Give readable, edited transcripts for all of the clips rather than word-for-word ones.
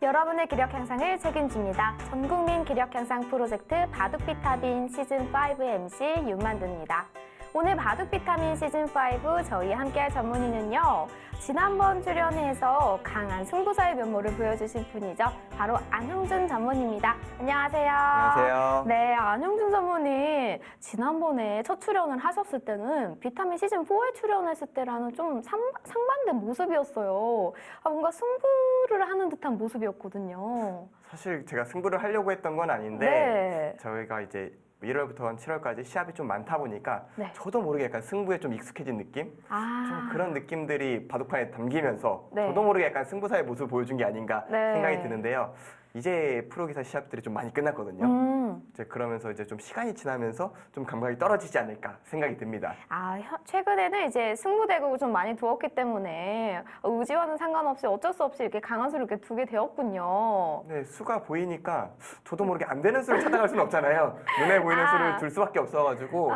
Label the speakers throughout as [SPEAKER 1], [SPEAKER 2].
[SPEAKER 1] 여러분의 기력 향상을 책임집니다. 전국민 기력 향상 프로젝트 바둑 비타민 시즌5의 MC 윤만두입니다. 오늘 바둑 비타민 시즌5 저희 함께할 전문의는요. 지난번 출연해서 강한 승부사의 면모를 보여주신 분이죠. 바로 안형준 전문의입니다. 안녕하세요.
[SPEAKER 2] 안녕하세요.
[SPEAKER 1] 네, 안형준 전문의. 지난번에 첫 출연을 하셨을 때는 비타민 시즌4에 출연했을 때랑은 좀 상반된 모습이었어요. 뭔가 승부를 하는 듯한 모습이었거든요.
[SPEAKER 2] 사실 제가 승부를 하려고 했던 건 아닌데
[SPEAKER 1] 네.
[SPEAKER 2] 저희가 이제 1월부터 한 7월까지 시합이 좀 많다 보니까
[SPEAKER 1] 네.
[SPEAKER 2] 저도 모르게 약간 승부에 좀 익숙해진 느낌? 좀 그런 느낌들이 바둑판에 담기면서
[SPEAKER 1] 네.
[SPEAKER 2] 저도 모르게 약간 승부사의 모습을 보여준 게 아닌가
[SPEAKER 1] 네.
[SPEAKER 2] 생각이 드는데요. 이제 프로기사 시합들이 좀 많이 끝났거든요. 이제 그러면서 이제 좀 시간이 지나면서 좀 감각이 떨어지지 않을까 생각이 듭니다.
[SPEAKER 1] 최근에는 이제 승부대국을 좀 많이 두었기 때문에 의지와는 상관없이 어쩔 수 없이 이렇게 강한 수를 이렇게 두게 되었군요.
[SPEAKER 2] 네, 수가 보이니까 저도 모르게 안 되는 수를 찾아갈 수는 없잖아요. 눈에 보이는 수를 둘 수밖에 없어가지고.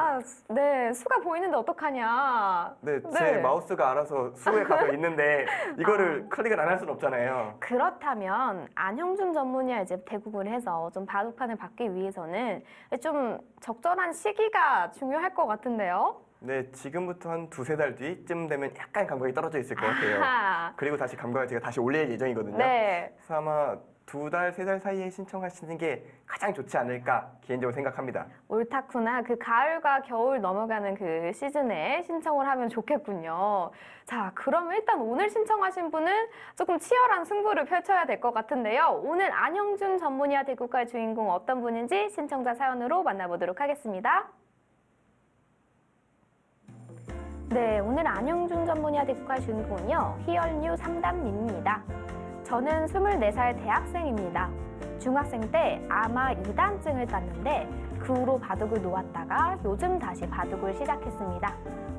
[SPEAKER 1] 네, 수가 보이는데 어떡하냐.
[SPEAKER 2] 네, 제 마우스가 알아서 수에 가서 있는데 이거를 클릭을 안 할 수는 없잖아요.
[SPEAKER 1] 그렇다면 안형준 전문의와 이제 대국을 해서 좀 바둑판을 받기 위해서는 좀 적절한 시기가 중요할 것 같은데요.
[SPEAKER 2] 네, 지금부터 한 두세 달 뒤쯤 되면 약간 감각이 떨어져 있을 것 같아요. 그리고 다시 감각을 제가 다시 올릴 예정이거든요.
[SPEAKER 1] 네.
[SPEAKER 2] 그래서 아마 2달, 3달 사이에 신청하시는 게 가장 좋지 않을까 개인적으로 생각합니다.
[SPEAKER 1] 옳다구나. 그 가을과 겨울 넘어가는 그 시즌에 신청을 하면 좋겠군요. 자, 그럼 일단 오늘 신청하신 분은 조금 치열한 승부를 펼쳐야 될 것 같은데요. 오늘 안형준 전문의와 대국갈 주인공 어떤 분인지 신청자 사연으로 만나보도록 하겠습니다. 네, 오늘 안형준 전문의와 대국갈 주인공은요. 희열뉴 3단님입니다. 저는 24살 대학생입니다. 중학생 때 아마 2단증을 땄는데 그 후로 바둑을 놓았다가 요즘 다시 바둑을 시작했습니다.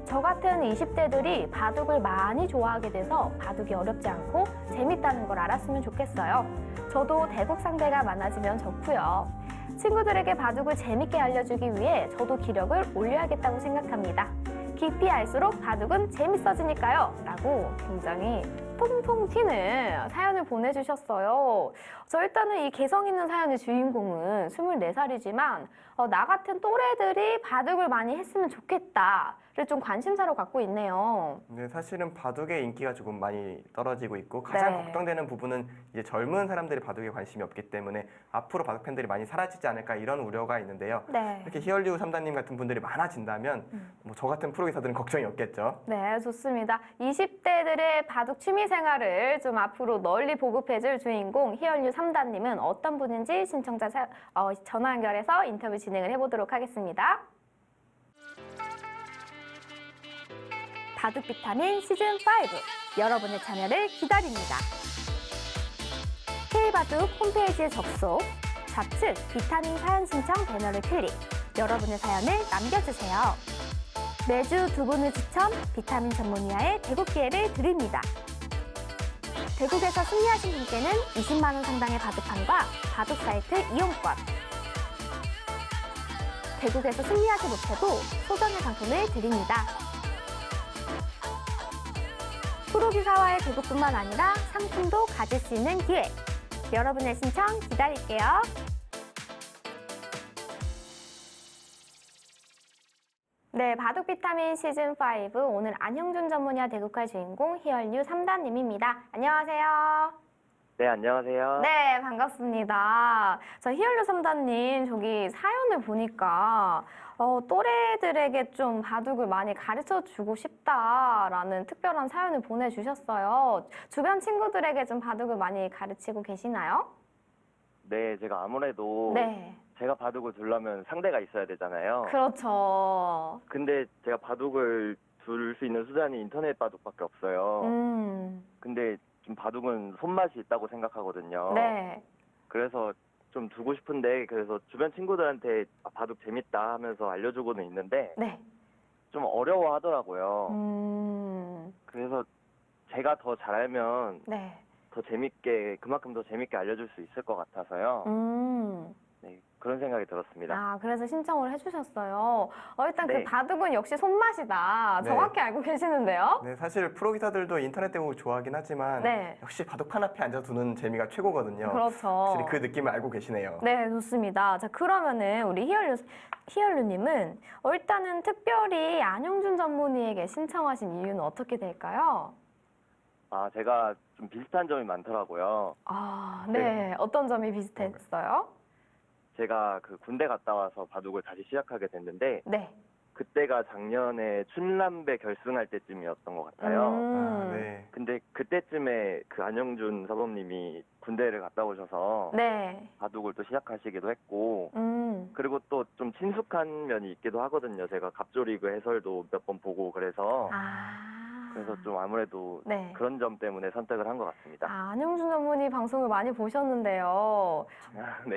[SPEAKER 1] 저 같은 20대들이 바둑을 많이 좋아하게 돼서 바둑이 어렵지 않고 재밌다는 걸 알았으면 좋겠어요. 저도 대국 상대가 많아지면 좋고요. 친구들에게 바둑을 재밌게 알려주기 위해 저도 기력을 올려야겠다고 생각합니다. 깊이 알수록 바둑은 재밌어지니까요. 라고 굉장히 통통 튀는 사연을 보내주셨어요. 저 일단은 이 개성 있는 사연의 주인공은 24살이지만 나 같은 또래들이 바둑을 많이 했으면 좋겠다를 좀 관심사로 갖고 있네요.
[SPEAKER 2] 네, 사실은 바둑의 인기가 조금 많이 떨어지고 있고 가장 걱정되는 부분은 이제 젊은 사람들이 바둑에 관심이 없기 때문에 앞으로 바둑 팬들이 많이 사라지지 않을까 이런 우려가 있는데요. 이렇게 히얼리우 3단님 같은 분들이 많아진다면 뭐 저 같은 프로기사들은 걱정이 없겠죠.
[SPEAKER 1] 네, 좋습니다. 20대들의 바둑 취미 생활을 좀 앞으로 널리 보급해줄 주인공 히얼뉴 3단님은 어떤 분인지 신청자 전화 연결해서 인터뷰 진행을 해보도록 하겠습니다. 바둑 비타민 시즌5 여러분의 참여를 기다립니다. K바둑 홈페이지에 접속, 좌측 비타민 사연 신청 배너를 클릭, 여러분의 사연을 남겨주세요. 매주 두 분을 추첨 비타민 전문의와의 대국 기회를 드립니다. 대국에서 승리하신 분께는 20만 원 상당의 바둑판과 바둑 사이트 이용권, 대국에서 승리하지 못해도 소정의 상품을 드립니다. 프로기사와의 대국뿐만 아니라 상품도 가질 수 있는 기회. 여러분의 신청 기다릴게요. 네, 바둑 비타민 시즌5 오늘 안형준 전문의와 대국할 주인공 희열뉴 3단님입니다. 안녕하세요.
[SPEAKER 3] 네, 안녕하세요.
[SPEAKER 1] 네, 반갑습니다. 저 희열뉴 3단님 저기 사연을 보니까 또래들에게 좀 바둑을 많이 가르쳐주고 싶다라는 특별한 사연을 보내주셨어요. 주변 친구들에게 좀 바둑을 많이 가르치고 계시나요?
[SPEAKER 3] 네, 제가 아무래도 제가 바둑을 두려면 상대가 있어야 되잖아요.
[SPEAKER 1] 그렇죠.
[SPEAKER 3] 근데 제가 바둑을 둘 수 있는 수단이 인터넷 바둑밖에 없어요. 근데 좀 바둑은 손맛이 있다고 생각하거든요. 그래서 좀 두고 싶은데 그래서 주변 친구들한테 바둑 재밌다 하면서 알려주고는 있는데 좀 어려워하더라고요. 그래서 제가 더 잘 알면 더 재밌게 그만큼 더 재밌게 알려줄 수 있을 것 같아서요. 네, 그런 생각이 들었습니다.
[SPEAKER 1] 아, 그래서 신청을 해주셨어요. 일단
[SPEAKER 3] 네.
[SPEAKER 1] 그 바둑은 역시 손맛이다.
[SPEAKER 2] 네.
[SPEAKER 1] 정확히 알고 계시는데요?
[SPEAKER 2] 네, 사실 프로 기사들도 인터넷 대국 좋아하긴 하지만
[SPEAKER 1] 네.
[SPEAKER 2] 역시 바둑판 앞에 앉아 두는 재미가 최고거든요.
[SPEAKER 1] 그렇죠.
[SPEAKER 2] 확실히 그 느낌을 알고 계시네요.
[SPEAKER 1] 네, 좋습니다. 자, 그러면은 우리 히얼루님은 일단은 특별히 안영준 전문의에게 신청하신 이유는 어떻게 될까요?
[SPEAKER 3] 아, 제가 좀 비슷한 점이 많더라고요.
[SPEAKER 1] 아, 네. 어떤 점이 비슷했어요?
[SPEAKER 3] 제가 그 군대 갔다 와서 바둑을 다시 시작하게 됐는데
[SPEAKER 1] 네.
[SPEAKER 3] 그때가 작년에 춘남배 결승할 때쯤이었던 것 같아요.
[SPEAKER 2] 네.
[SPEAKER 3] 근데 그때쯤에 그 안영준 사범님이 군대를 갔다 오셔서
[SPEAKER 1] 네.
[SPEAKER 3] 바둑을 또 시작하시기도 했고
[SPEAKER 1] 음.
[SPEAKER 3] 그리고 또 좀 친숙한 면이 있기도 하거든요. 제가 갑조리그 해설도 몇 번 보고 그래서 그래서 좀 아무래도
[SPEAKER 1] 네.
[SPEAKER 3] 그런 점 때문에 선택을 한 것 같습니다.
[SPEAKER 1] 아, 안영준 전문의 방송을 많이 보셨는데요.
[SPEAKER 3] 네.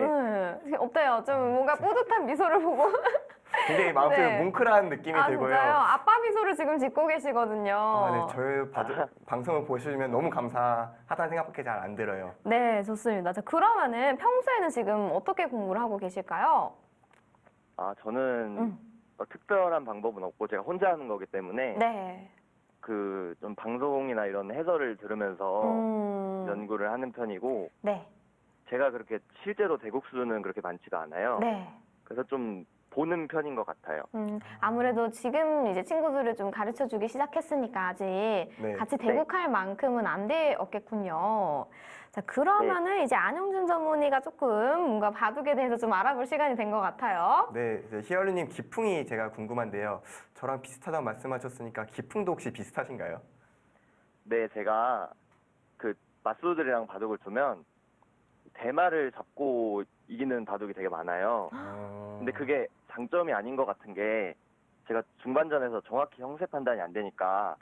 [SPEAKER 1] 어때요? 좀 뭔가 뿌듯한 미소를 보고.
[SPEAKER 2] 굉장히 마음속에
[SPEAKER 1] 네.
[SPEAKER 2] 뭉클한 느낌이 들고요.
[SPEAKER 1] 진짜요? 아빠 미소를 지금 짓고 계시거든요.
[SPEAKER 2] 네, 저희 방송을 보시면 너무 감사하다는 생각밖에 잘 안 들어요.
[SPEAKER 1] 네, 좋습니다. 자, 그러면은 평소에는 지금 어떻게 공부를 하고 계실까요?
[SPEAKER 3] 아, 저는 특별한 방법은 없고 제가 혼자 하는 거기 때문에
[SPEAKER 1] 네.
[SPEAKER 3] 그 좀 방송이나 이런 해설을 들으면서 연구를 하는 편이고
[SPEAKER 1] 네.
[SPEAKER 3] 제가 그렇게 실제로 대국수는 그렇게 많지가 않아요.
[SPEAKER 1] 네.
[SPEAKER 3] 그래서 좀 보는 편인 것 같아요.
[SPEAKER 1] 아무래도 지금 이제 친구들을 좀 가르쳐 주기 시작했으니까 아직
[SPEAKER 2] 네.
[SPEAKER 1] 같이 대국할 만큼은 안 되었겠군요. 자, 그러면은 이제 안영준 전문의가 조금 뭔가 바둑에 대해서 좀 알아볼 시간이 된 것 같아요.
[SPEAKER 2] 네, 이제 히얼루님 기풍이 제가 궁금한데요. 저랑 비슷하다고 말씀하셨으니까 기풍도 혹시 비슷하신가요?
[SPEAKER 3] 네, 제가 그 맞수들이랑 바둑을 두면 대마를 잡고 이기는 바둑이 되게 많아요. 근데 그게 장점이 아닌 것 같은 게 제가 중반전에서 정확히 형세 판단이 안 되니까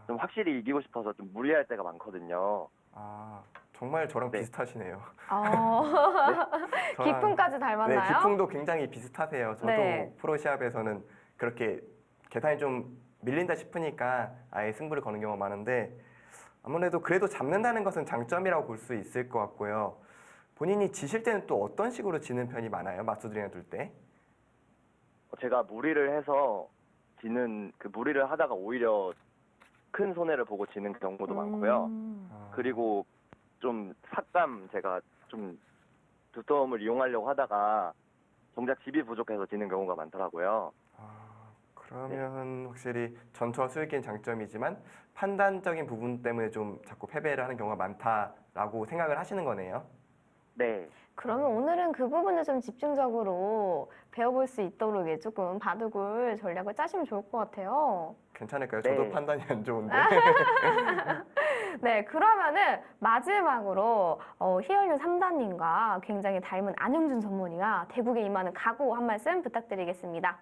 [SPEAKER 3] 좀 확실히 이기고 싶어서 좀 무리할 때가 많거든요.
[SPEAKER 2] 정말 저랑
[SPEAKER 3] 네.
[SPEAKER 2] 비슷하시네요.
[SPEAKER 1] 네? 기풍까지 닮았나요?
[SPEAKER 2] 네, 기풍도 굉장히 비슷하세요. 저도
[SPEAKER 1] 네.
[SPEAKER 2] 프로 시합에서는 그렇게 계산이 좀 밀린다 싶으니까 아예 승부를 거는 경우가 많은데 아무래도 그래도 잡는다는 것은 장점이라고 볼 수 있을 것 같고요. 본인이 지실 때는 또 어떤 식으로 지는 편이 많아요? 맞수들이랑 둘 때?
[SPEAKER 3] 제가 무리를 해서 지는 그 무리를 하다가 오히려 큰 손해를 보고 지는 경우도 많고요. 그리고 좀 삭감 제가 좀 두터움을 이용하려고 하다가 정작 집이 부족해서 지는 경우가 많더라고요.
[SPEAKER 2] 그러면 확실히 전투와 수익인 장점이지만 판단적인 부분 때문에 좀 자꾸 패배를 하는 경우가 많다라고 생각을 하시는 거네요.
[SPEAKER 3] 네.
[SPEAKER 1] 그러면 오늘은 그 부분을 좀 집중적으로 배워볼 수 있도록 조금 바둑을 전략을 짜시면 좋을 것 같아요.
[SPEAKER 2] 괜찮을까요?
[SPEAKER 3] 네.
[SPEAKER 2] 저도 판단이 안 좋은데.
[SPEAKER 1] 네, 그러면은 마지막으로 히얼류 3단님과 굉장히 닮은 안영준 전문의가 대국에 임하는 각오 한 말씀 부탁드리겠습니다.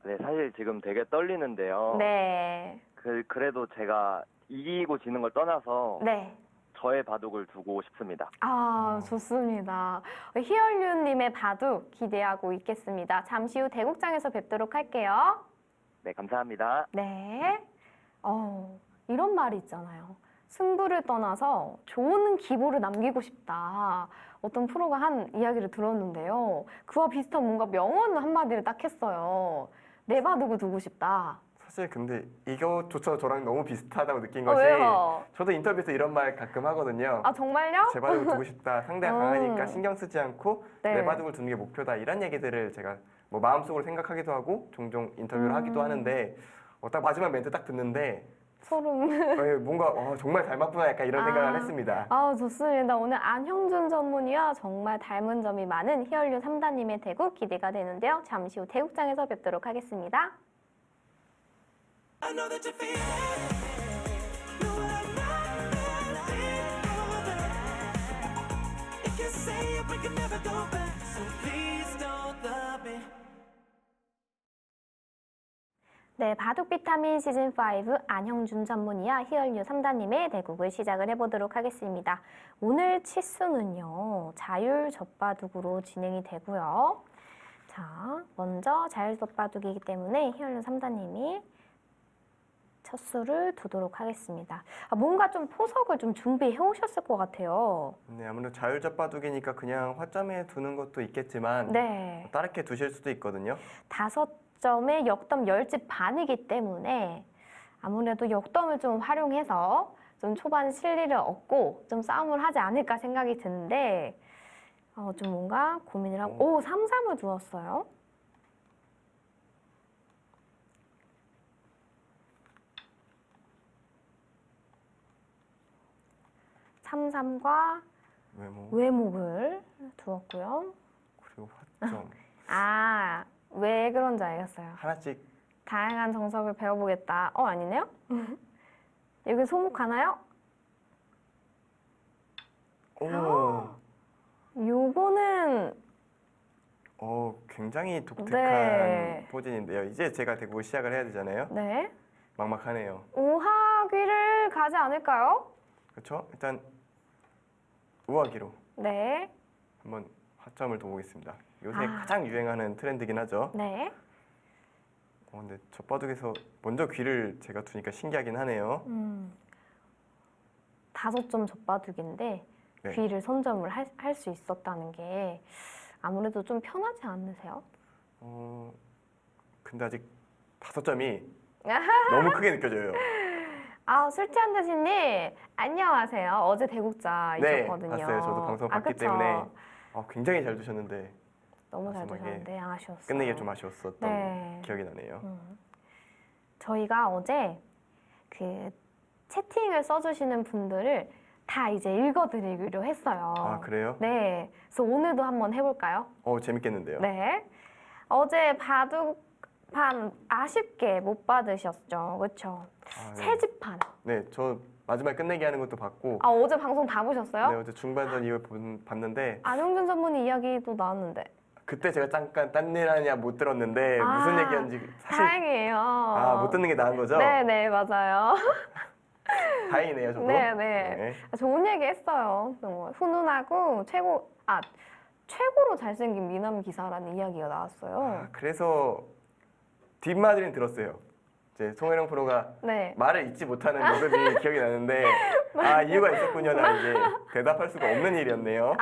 [SPEAKER 3] 네, 사실 지금 되게 떨리는데요.
[SPEAKER 1] 네.
[SPEAKER 3] 그래도 제가 이기고 지는 걸 떠나서
[SPEAKER 1] 네.
[SPEAKER 3] 저의 바둑을 두고 싶습니다.
[SPEAKER 1] 좋습니다. 히얼류님의 바둑 기대하고 있겠습니다. 잠시 후 대국장에서 뵙도록 할게요.
[SPEAKER 3] 네, 감사합니다.
[SPEAKER 1] 네. 이런 말이 있잖아요. 승부를 떠나서 좋은 기보를 남기고 싶다. 어떤 프로가 한 이야기를 들었는데요. 그와 비슷한 뭔가 명언 한마디를 딱 했어요. 내 바둑을 두고 싶다.
[SPEAKER 2] 사실 근데 이것조차 저랑 너무 비슷하다고 느낀 것이
[SPEAKER 1] 왜요?
[SPEAKER 2] 저도 인터뷰에서 이런 말 가끔 하거든요.
[SPEAKER 1] 정말요?
[SPEAKER 2] 제 바둑을 두고 싶다. 상대가 강하니까 신경 쓰지 않고
[SPEAKER 1] 네.
[SPEAKER 2] 내 바둑을 두는 게 목표다. 이런 얘기들을 제가 뭐 마음속으로 생각하기도 하고 종종 인터뷰를 하기도 하는데 딱 마지막 멘트 딱 듣는데
[SPEAKER 1] 소름.
[SPEAKER 2] 뭔가 정말 닮았구나 약간 이런 생각을 했습니다.
[SPEAKER 1] 좋습니다. 오늘 안형준 전문의와 정말 닮은 점이 많은 히얼류 3단님의 대국 기대가 되는데요. 잠시 후 대국장에서 뵙도록 하겠습니다.
[SPEAKER 4] I know that you feel it. You are my brother. If you say it, we can never go back. So please don't love me.
[SPEAKER 1] 네, 바둑 비타민 시즌5 안형준 전문의와 히얼류 3단님의 대국을 시작을 해보도록 하겠습니다. 오늘 치수는요, 자율 젖바둑으로 진행이 되고요. 자, 먼저 자율 젖바둑이기 때문에 히얼류 3단님이 셔츠를 두도록 하겠습니다. 뭔가 좀 포석을 좀 준비해 오셨을 것 같아요.
[SPEAKER 2] 네, 아무래도 자율접 바둑이니까 그냥 화점에 두는 것도 있겠지만
[SPEAKER 1] 네.
[SPEAKER 2] 다르게 두실 수도 있거든요.
[SPEAKER 1] 5점에 역덤 10집 반이기 때문에 아무래도 역덤을 좀 활용해서 좀 초반 실리를 얻고 좀 싸움을 하지 않을까 생각이 드는데 좀 뭔가 고민을 하고 3-3을 두었어요. 삼삼과 외목을 두었고요.
[SPEAKER 2] 그리고 화점.
[SPEAKER 1] 왜 그런지 알겠어요.
[SPEAKER 2] 하나씩.
[SPEAKER 1] 다양한 정석을 배워보겠다. 아니네요? 여기 소목 하나요? 요거는
[SPEAKER 2] 굉장히 독특한
[SPEAKER 1] 네.
[SPEAKER 2] 포진인데요. 이제 제가 대고 시작을 해야 되잖아요.
[SPEAKER 1] 네.
[SPEAKER 2] 막막하네요.
[SPEAKER 1] 우하기를 가지 않을까요?
[SPEAKER 2] 그렇죠? 일단 우하기로
[SPEAKER 1] 네.
[SPEAKER 2] 한번 화점을 둬보겠습니다. 요새 가장 유행하는 트렌드긴 하죠.
[SPEAKER 1] 네.
[SPEAKER 2] 근데 젖바둑에서 먼저 귀를 제가 두니까 신기하긴 하네요.
[SPEAKER 1] 5점 젖바둑인데
[SPEAKER 2] 네.
[SPEAKER 1] 귀를 선점을 할 수 있었다는 게 아무래도 좀 편하지 않으세요?
[SPEAKER 2] 근데 아직 5점이 너무 크게 느껴져요.
[SPEAKER 1] 술 취한 대신님 안녕하세요. 어제 대국자이셨거든요.
[SPEAKER 2] 네, 봤어요. 저도 방송 봤기
[SPEAKER 1] 그쵸?
[SPEAKER 2] 때문에 굉장히 잘 두셨는데
[SPEAKER 1] 너무 잘
[SPEAKER 2] 마지막에
[SPEAKER 1] 두셨는데 아쉬웠어요.
[SPEAKER 2] 끝내기 좀 아쉬웠었던
[SPEAKER 1] 네.
[SPEAKER 2] 기억이 나네요.
[SPEAKER 1] 저희가 어제 그 채팅을 써주시는 분들을 다 이제 읽어드리기로 했어요.
[SPEAKER 2] 그래요?
[SPEAKER 1] 네. 그래서 오늘도 한번 해볼까요?
[SPEAKER 2] 재밌겠는데요.
[SPEAKER 1] 네. 어제 바둑판 아쉽게 못 받으셨죠, 그렇죠?
[SPEAKER 2] 네.
[SPEAKER 1] 새 집판.
[SPEAKER 2] 네, 저 마지막에 끝내기 하는 것도 봤고
[SPEAKER 1] 어제 방송 다 보셨어요?
[SPEAKER 2] 네, 어제 중반전 이후에 봤는데
[SPEAKER 1] 안용준 전문의 이야기도 나왔는데.
[SPEAKER 2] 그때 제가 잠깐 딴 일 하냐 못 들었는데 무슨 얘기였는지 사실
[SPEAKER 1] 다행이에요.
[SPEAKER 2] 못 듣는 게 나은 거죠?
[SPEAKER 1] 네네, 맞아요.
[SPEAKER 2] 다행이네요, 저도.
[SPEAKER 1] 네네. 좋은 얘기 했어요. 너무 훈훈하고 최고로 잘생긴 미남 기사라는 이야기가 나왔어요.
[SPEAKER 2] 그래서 뒷마디는 들었어요. 이제 송혜령 프로가
[SPEAKER 1] 네.
[SPEAKER 2] 말을 잊지 못하는 모습이 기억이 나는데 이유가 있었군요. 나 이제 대답할 수가 없는 일이었네요.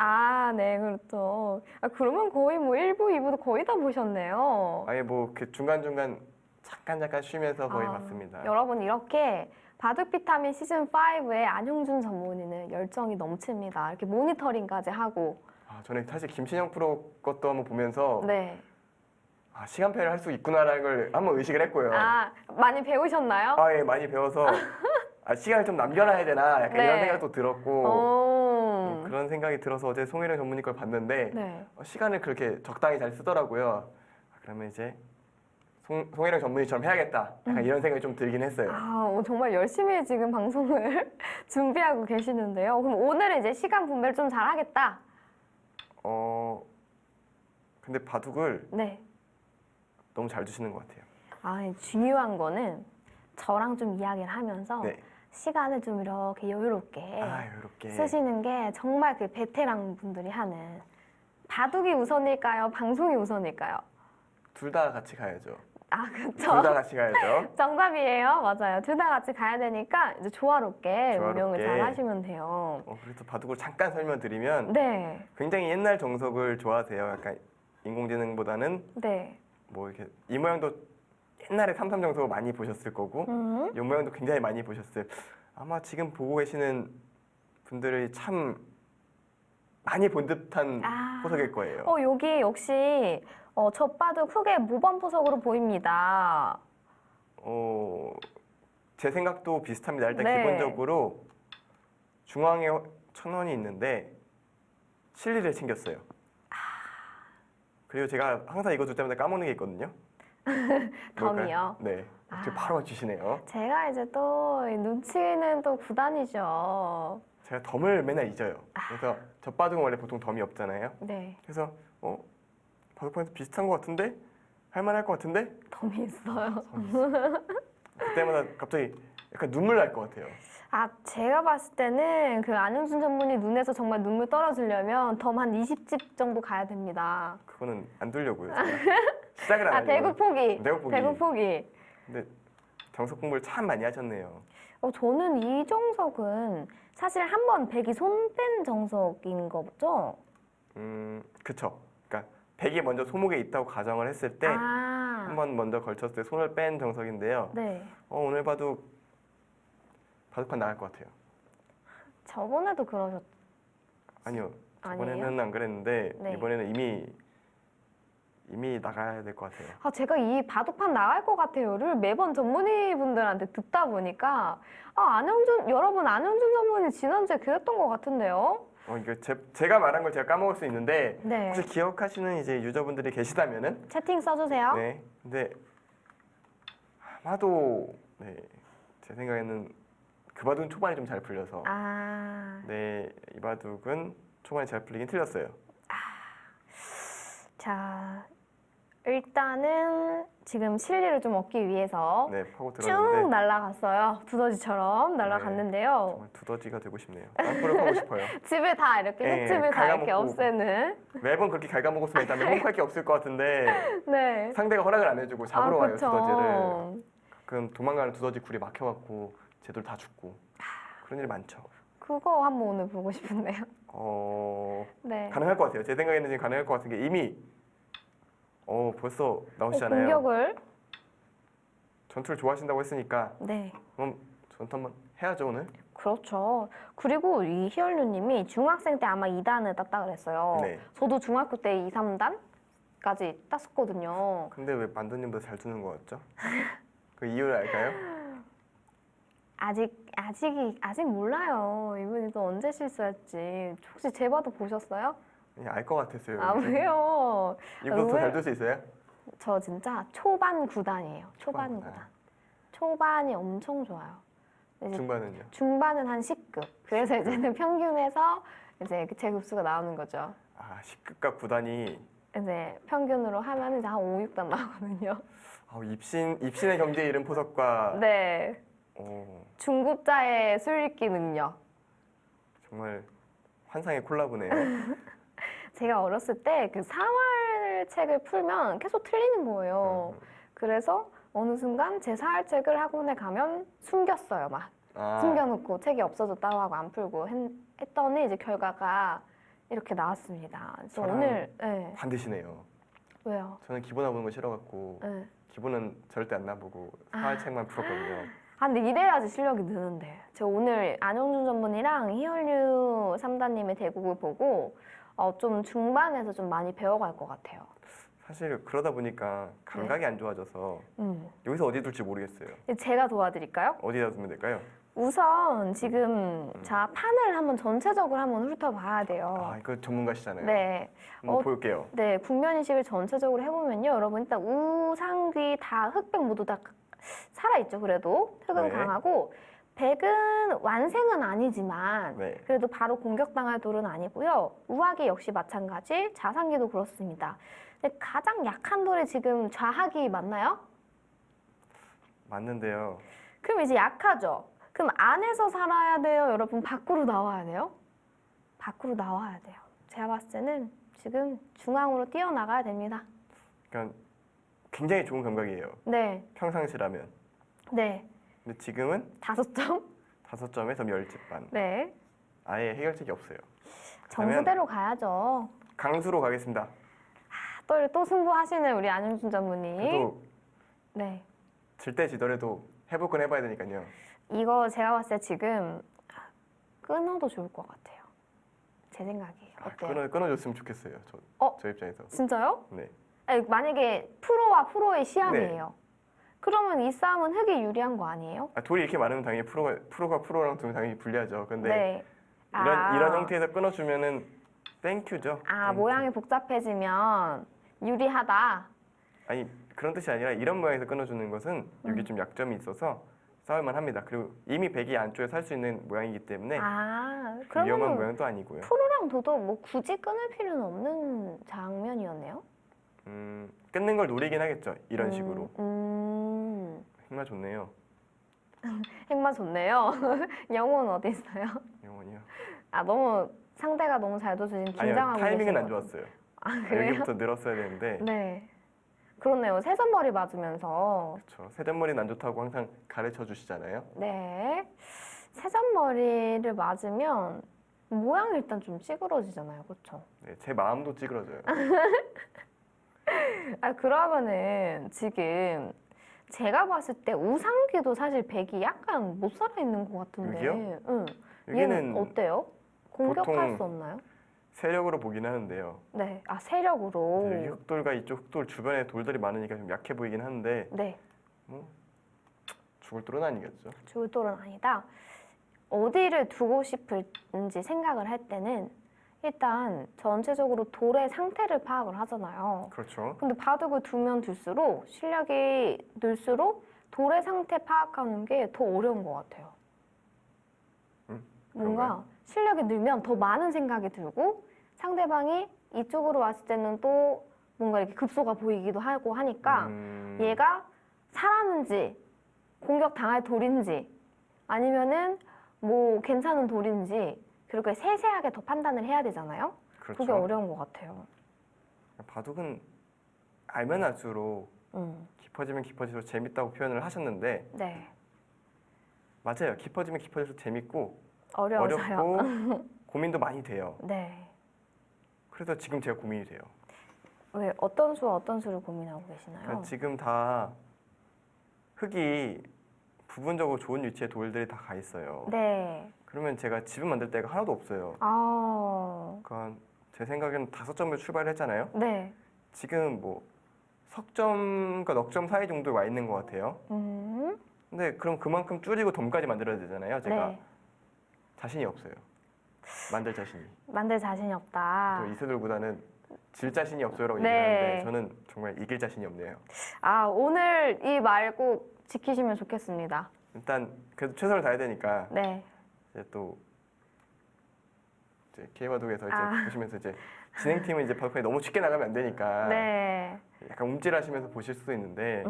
[SPEAKER 1] 네, 그렇죠. 그러면 거의 뭐 1부, 2부도 거의 다 보셨네요.
[SPEAKER 2] 아예 뭐 그 중간중간 잠깐 쉬면서 거의 봤습니다.
[SPEAKER 1] 여러분 이렇게 바둑 비타민 시즌 5의 안용준 전문의는 열정이 넘칩니다. 이렇게 모니터링까지 하고.
[SPEAKER 2] 저는 사실 김신영 프로 것도 한번 보면서
[SPEAKER 1] 네.
[SPEAKER 2] 시간표를 할 수 있구나라는 걸 한번 의식을 했고요.
[SPEAKER 1] 많이 배우셨나요?
[SPEAKER 2] 예, 많이 배워서 시간을 좀 남겨놔야 되나 약간
[SPEAKER 1] 네.
[SPEAKER 2] 이런 생각도 들었고 그런 생각이 들어서 어제 송혜령 전문의 걸 봤는데
[SPEAKER 1] 네.
[SPEAKER 2] 시간을 그렇게 적당히 잘 쓰더라고요. 그러면 이제 송혜령 전문의처럼 해야겠다. 약간 이런 생각이 좀 들긴 했어요.
[SPEAKER 1] 정말 열심히 지금 방송을 준비하고 계시는데요. 그럼 오늘은 이제 시간 분배를 좀 잘하겠다.
[SPEAKER 2] 근데 바둑을
[SPEAKER 1] 네.
[SPEAKER 2] 너무 잘 두시는 것 같아요.
[SPEAKER 1] 중요한 거는 저랑 좀 이야기를 하면서
[SPEAKER 2] 네.
[SPEAKER 1] 시간을 좀 이렇게 여유롭게
[SPEAKER 2] 이렇게
[SPEAKER 1] 쓰시는 게 정말 그 베테랑 분들이 하는 바둑이 우선일까요? 방송이 우선일까요?
[SPEAKER 2] 둘 다 같이 가야죠.
[SPEAKER 1] 그렇죠.
[SPEAKER 2] 둘 다 같이 가야죠.
[SPEAKER 1] 정답이에요. 맞아요. 둘 다 같이 가야 되니까 이제 조화롭게 운영을
[SPEAKER 2] 조화롭게.
[SPEAKER 1] 잘 하시면 돼요.
[SPEAKER 2] 그래서 바둑을 잠깐 설명드리면
[SPEAKER 1] 네.
[SPEAKER 2] 굉장히 옛날 정석을 좋아하세요. 약간 인공지능보다는
[SPEAKER 1] 네.
[SPEAKER 2] 뭐 이렇게 이 모양도 옛날에 삼삼 정석을 많이 보셨을 거고 이 모양도 굉장히 많이 보셨을. 아마 지금 보고 계시는 분들이 참 많이 본 듯한 포석일 거예요.
[SPEAKER 1] 여기 역시 젖바둑 흑의 모범 포석으로 보입니다.
[SPEAKER 2] 제 생각도 비슷합니다. 일단
[SPEAKER 1] 네.
[SPEAKER 2] 기본적으로 중앙에 천원이 있는데 실리를 챙겼어요. 그리고 제가 항상 이거 둘 때마다 까먹는 게 있거든요.
[SPEAKER 1] 덤이요?
[SPEAKER 2] 네. 바로 맞추시네요.
[SPEAKER 1] 제가 이제 또 눈치는 또 구단이죠.
[SPEAKER 2] 제가 덤을 맨날 잊어요. 그래서 젖바둑은 원래 보통 덤이 없잖아요.
[SPEAKER 1] 네.
[SPEAKER 2] 그래서 바둑판에서 비슷한 것 같은데? 할만할 것 같은데?
[SPEAKER 1] 덤이 있어요.
[SPEAKER 2] 그때마다 갑자기 약간 눈물 날 것 같아요.
[SPEAKER 1] 제가 봤을 때는 그 안용준 전문의 눈에서 정말 눈물 떨어지려면 덤 한 20집 정도 가야 됩니다.
[SPEAKER 2] 그거는 안 두려고요. 제가. 시작을 안 하려고.
[SPEAKER 1] 대구 포기.
[SPEAKER 2] 대구 포기.
[SPEAKER 1] 대구 포기.
[SPEAKER 2] 근데 정석 공부를 참 많이 하셨네요.
[SPEAKER 1] 저는 이 정석은 사실 한 번 백이 손 뺀 정석인 거죠?
[SPEAKER 2] 그쵸. 그러니까 백이 먼저 소목에 있다고 가정을 했을 때 한 번 먼저 걸쳤을 때 손을 뺀 정석인데요.
[SPEAKER 1] 네.
[SPEAKER 2] 오늘 바둑판 나갈 것 같아요.
[SPEAKER 1] 저번에도 그러셨.
[SPEAKER 2] 아니요.
[SPEAKER 1] 아니에요?
[SPEAKER 2] 저번에는 안 그랬는데
[SPEAKER 1] 네.
[SPEAKER 2] 이번에는 이미 나가야 될 것 같아요.
[SPEAKER 1] 제가 이 바둑판 나갈 것 같아요를 매번 전문의 분들한테 듣다 보니까 여러분 안영준 전문의 지난주에 그랬던 것 같은데요?
[SPEAKER 2] 이거 제가 말한 걸 제가 까먹을 수 있는데
[SPEAKER 1] 네.
[SPEAKER 2] 혹시 기억하시는 이제 유저분들이 계시다면은
[SPEAKER 1] 채팅 써주세요.
[SPEAKER 2] 네. 근데 아마도 네. 제 생각에는 그 바둑은 초반에 좀 잘 풀려서 네, 이 바둑은 초반에 잘 풀리긴 틀렸어요.
[SPEAKER 1] 자, 일단은 지금 실리를 좀 얻기 위해서
[SPEAKER 2] 네, 파고
[SPEAKER 1] 쭉
[SPEAKER 2] 들었는데
[SPEAKER 1] 날아갔어요. 두더지처럼 날아갔는데요.
[SPEAKER 2] 정말 두더지가 되고 싶네요. 땅굴을 파고 싶어요.
[SPEAKER 1] 집을 다 이렇게
[SPEAKER 2] 네,
[SPEAKER 1] 흙집을 다 이렇게
[SPEAKER 2] 갉아먹고.
[SPEAKER 1] 없애는.
[SPEAKER 2] 매번 그렇게 갉아먹었으면 일단 행복할 게 없을 것 같은데
[SPEAKER 1] 네.
[SPEAKER 2] 상대가 허락을 안 해주고 잡으러 와요,
[SPEAKER 1] 그쵸.
[SPEAKER 2] 두더지를. 그럼 도망가는 두더지 굴이 막혀갖고 쟤들 다 죽고 그런 일이 많죠.
[SPEAKER 1] 그거 한번 오늘 보고 싶은데요. 네.
[SPEAKER 2] 가능할 것 같아요. 제 생각에는 지금 가능할 것 같은 게 이미 벌써 나오시잖아요.
[SPEAKER 1] 공격을.
[SPEAKER 2] 전투를 좋아하신다고 했으니까
[SPEAKER 1] 네.
[SPEAKER 2] 그럼 전투 한번 해야죠 오늘.
[SPEAKER 1] 그렇죠. 그리고 이 희열류님이 중학생 때 아마 2단을 땄다 그랬어요.
[SPEAKER 2] 네.
[SPEAKER 1] 저도 중학교 때 2, 3단까지 땄었거든요.
[SPEAKER 2] 근데 왜 만두님보다 잘 두는 것 같죠? 그 이유를 알까요?
[SPEAKER 1] 아직 몰라요. 이분이 또 언제 실수했지. 혹시 제 바도 보셨어요?
[SPEAKER 2] 알 것 같았어요.
[SPEAKER 1] 왜요?
[SPEAKER 2] 이보다 더
[SPEAKER 1] 왜?
[SPEAKER 2] 잘 둘 수 있어요?
[SPEAKER 1] 저 진짜 초반 9단이에요. 초반
[SPEAKER 2] 초반
[SPEAKER 1] 9단. 초반이 엄청 좋아요. 이제
[SPEAKER 2] 중반은요?
[SPEAKER 1] 중반은 한 10급. 그래서 이제는 평균에서 이제 제 급수가 나오는 거죠.
[SPEAKER 2] 10급과 9단이
[SPEAKER 1] 이제 평균으로 하면 이제 한 5, 6단 나오거든요.
[SPEAKER 2] 입신의 경지에 이른 포석과
[SPEAKER 1] 네. 중급자의 술 읽기 능력.
[SPEAKER 2] 정말 환상의 콜라보네요.
[SPEAKER 1] 제가 어렸을 때 그 사활책을 풀면 계속 틀리는 거예요. 그래서 어느 순간 제 사활책을 학원에 가면 숨겼어요. 막 숨겨놓고 책이 없어졌다고 하고 안 풀고 했더니 이제 결과가 이렇게 나왔습니다. 그래서
[SPEAKER 2] 저랑
[SPEAKER 1] 오늘 네.
[SPEAKER 2] 반드시네요.
[SPEAKER 1] 왜요?
[SPEAKER 2] 저는 기본 나보는 거 싫어갖고
[SPEAKER 1] 네.
[SPEAKER 2] 기본은 절대 안 나보고 사활책만 풀었거든요.
[SPEAKER 1] 근데 이래야지 실력이 느는데. 제가 오늘 안영준 전문이랑 희열류 3단님의 대국을 보고 좀 중반에서 좀 많이 배워갈 것 같아요.
[SPEAKER 2] 사실 그러다 보니까 감각이 안 좋아져서 여기서 어디 둘지 모르겠어요.
[SPEAKER 1] 제가 도와드릴까요?
[SPEAKER 2] 어디다 두면 될까요?
[SPEAKER 1] 우선 지금 자 판을 한번 전체적으로 한번 훑어봐야 돼요.
[SPEAKER 2] 이거 전문가시잖아요.
[SPEAKER 1] 네.
[SPEAKER 2] 한번 볼게요.
[SPEAKER 1] 네, 국면인식을 전체적으로 해보면요. 여러분 일단 우, 상, 귀 다 흑백 모두 다 살아있죠. 그래도 흑은
[SPEAKER 2] 네.
[SPEAKER 1] 강하고 백은 완생은 아니지만
[SPEAKER 2] 네.
[SPEAKER 1] 그래도 바로 공격당할 돌은 아니고요. 우학이 역시 마찬가지, 자상기도 그렇습니다. 근데 가장 약한 돌이 지금 좌학이 맞나요?
[SPEAKER 2] 맞는데요.
[SPEAKER 1] 그럼 이제 약하죠. 그럼 안에서 살아야 돼요? 여러분 밖으로 나와야 돼요? 밖으로 나와야 돼요. 제가 봤을 때는 지금 중앙으로 뛰어나가야 됩니다.
[SPEAKER 2] 그러니까 굉장히 좋은 감각이에요.
[SPEAKER 1] 네,
[SPEAKER 2] 평상시라면.
[SPEAKER 1] 네.
[SPEAKER 2] 근데 지금은
[SPEAKER 1] 5점?
[SPEAKER 2] 5점에서 멸집반.
[SPEAKER 1] 네.
[SPEAKER 2] 아예 해결책이 없어요.
[SPEAKER 1] 정수대로 가야죠.
[SPEAKER 2] 강수로 가겠습니다.
[SPEAKER 1] 또 승부하시는 우리 안영준 전문의.
[SPEAKER 2] 그래도
[SPEAKER 1] 네.
[SPEAKER 2] 질 때 지더라도 해볼 건 해봐야 되니까요.
[SPEAKER 1] 이거 제가 봤을 때 지금 끊어도 좋을 것 같아요. 제 생각이에요. 어때요?
[SPEAKER 2] 끊어줬으면 좋겠어요. 저 입장에서.
[SPEAKER 1] 진짜요?
[SPEAKER 2] 네.
[SPEAKER 1] 아니, 만약에 프로와 프로의 시합이에요. 그러면 이 싸움은 흑이 유리한 거 아니에요?
[SPEAKER 2] 돌이 이렇게 많으면 당연히 프로가 프로랑 두면 당연히 불리하죠. 근데
[SPEAKER 1] 네.
[SPEAKER 2] 이런 형태에서 끊어주면은 땡큐죠. 땡큐.
[SPEAKER 1] 모양이 복잡해지면 유리하다.
[SPEAKER 2] 아니 그런 뜻이 아니라 이런 모양에서 끊어주는 것은 여기 좀 약점이 있어서 싸울만 합니다. 그리고 이미 백이 안쪽에 살 수 있는 모양이기 때문에 위험한
[SPEAKER 1] 그러면
[SPEAKER 2] 모양도 아니고요.
[SPEAKER 1] 프로랑 도도 뭐 굳이 끊을 필요는 없는 장면이었네요.
[SPEAKER 2] 끊는 걸 노리긴 하겠죠. 이런 식으로. 정말 좋네요.
[SPEAKER 1] 핵만 좋네요. 영혼 어디 있어요?
[SPEAKER 2] 영원이요.
[SPEAKER 1] 너무 상대가 너무 잘 둬서 지금
[SPEAKER 2] 아니요,
[SPEAKER 1] 긴장하고
[SPEAKER 2] 타이밍은 안
[SPEAKER 1] 계신 것
[SPEAKER 2] 좋았어요.
[SPEAKER 1] 같아요. 그래요?
[SPEAKER 2] 여기부터 늘었어야 되는데
[SPEAKER 1] 네. 그렇네요. 새선머리 맞으면서.
[SPEAKER 2] 그렇죠. 새전머리는 안 좋다고 항상 가르쳐 주시잖아요.
[SPEAKER 1] 네. 새선머리를 맞으면 모양이 일단 좀 찌그러지잖아요. 그렇죠?
[SPEAKER 2] 네, 제 마음도 찌그러져요.
[SPEAKER 1] 아, 그러면은 지금 제가 봤을 때 우상기도 사실 백이 약간 못 살아있는 것 같은데.
[SPEAKER 2] 여기요?
[SPEAKER 1] 응.
[SPEAKER 2] 여기는
[SPEAKER 1] 얘는 어때요? 공격할
[SPEAKER 2] 보통
[SPEAKER 1] 수 없나요?
[SPEAKER 2] 세력으로 보긴 하는데요.
[SPEAKER 1] 네. 아, 세력으로.
[SPEAKER 2] 네, 여기 흑돌과 이쪽 흑돌 주변에 돌들이 많으니까 좀 약해 보이긴 하는데
[SPEAKER 1] 네.
[SPEAKER 2] 죽을 돌은 아니겠죠.
[SPEAKER 1] 죽을 돌은 아니다. 어디를 두고 싶은지 생각을 할 때는 일단 전체적으로 돌의 상태를 파악을 하잖아요.
[SPEAKER 2] 그렇죠.
[SPEAKER 1] 근데 바둑을 두면 둘수록 실력이 늘수록 돌의 상태 파악하는 게 더 어려운 것 같아요. 뭔가
[SPEAKER 2] 그런가요?
[SPEAKER 1] 실력이 늘면 더 많은 생각이 들고 상대방이 이쪽으로 왔을 때는 또 뭔가 이렇게 급소가 보이기도 하고 하니까 얘가 살았는지 공격 당할 돌인지 아니면은 뭐 괜찮은 돌인지 그렇게 세세하게 더 판단을 해야 되잖아요.
[SPEAKER 2] 그렇죠.
[SPEAKER 1] 그게 어려운 것 같아요.
[SPEAKER 2] 바둑은 알면 알수록 깊어지면 깊어질수록 재밌다고 표현을 하셨는데
[SPEAKER 1] 네.
[SPEAKER 2] 맞아요. 깊어지면 깊어질수록 재밌고
[SPEAKER 1] 어려워서요.
[SPEAKER 2] 어렵고 고민도 많이 돼요.
[SPEAKER 1] 네.
[SPEAKER 2] 그래서 지금 제가 고민이 돼요.
[SPEAKER 1] 왜 어떤 수와 어떤 수를 고민하고 계시나요?
[SPEAKER 2] 그러니까 지금 다 흙이 부분적으로 좋은 위치에 돌들이 다 가 있어요.
[SPEAKER 1] 네.
[SPEAKER 2] 그러면 제가 집을 만들 데가 하나도 없어요.
[SPEAKER 1] 아.
[SPEAKER 2] 그러니까 제 생각에는 5점을 출발을 했잖아요.
[SPEAKER 1] 네.
[SPEAKER 2] 지금 뭐 석점과 넉점 사이 정도에 와 있는 것 같아요. 근데 그럼 그만큼 줄이고 돔까지 만들어야 되잖아요. 제가
[SPEAKER 1] 네.
[SPEAKER 2] 자신이 없어요. 만들 자신이.
[SPEAKER 1] 만들 자신이 없다.
[SPEAKER 2] 저 이세돌보다는 질 자신이 없어요라고
[SPEAKER 1] 네.
[SPEAKER 2] 얘기하는데 저는 정말 이길 자신이 없네요.
[SPEAKER 1] 아, 오늘 이 말 꼭 지키시면 좋겠습니다.
[SPEAKER 2] 일단 그래도 최선을 다해야 되니까
[SPEAKER 1] 네.
[SPEAKER 2] 이제 또 이제 K바둑에서 이제
[SPEAKER 1] 아.
[SPEAKER 2] 보시면서 이제 진행팀은 이제 바둑판이 너무 쉽게 나가면 안 되니까
[SPEAKER 1] 네.
[SPEAKER 2] 약간 움찔하시면서 보실 수도 있는데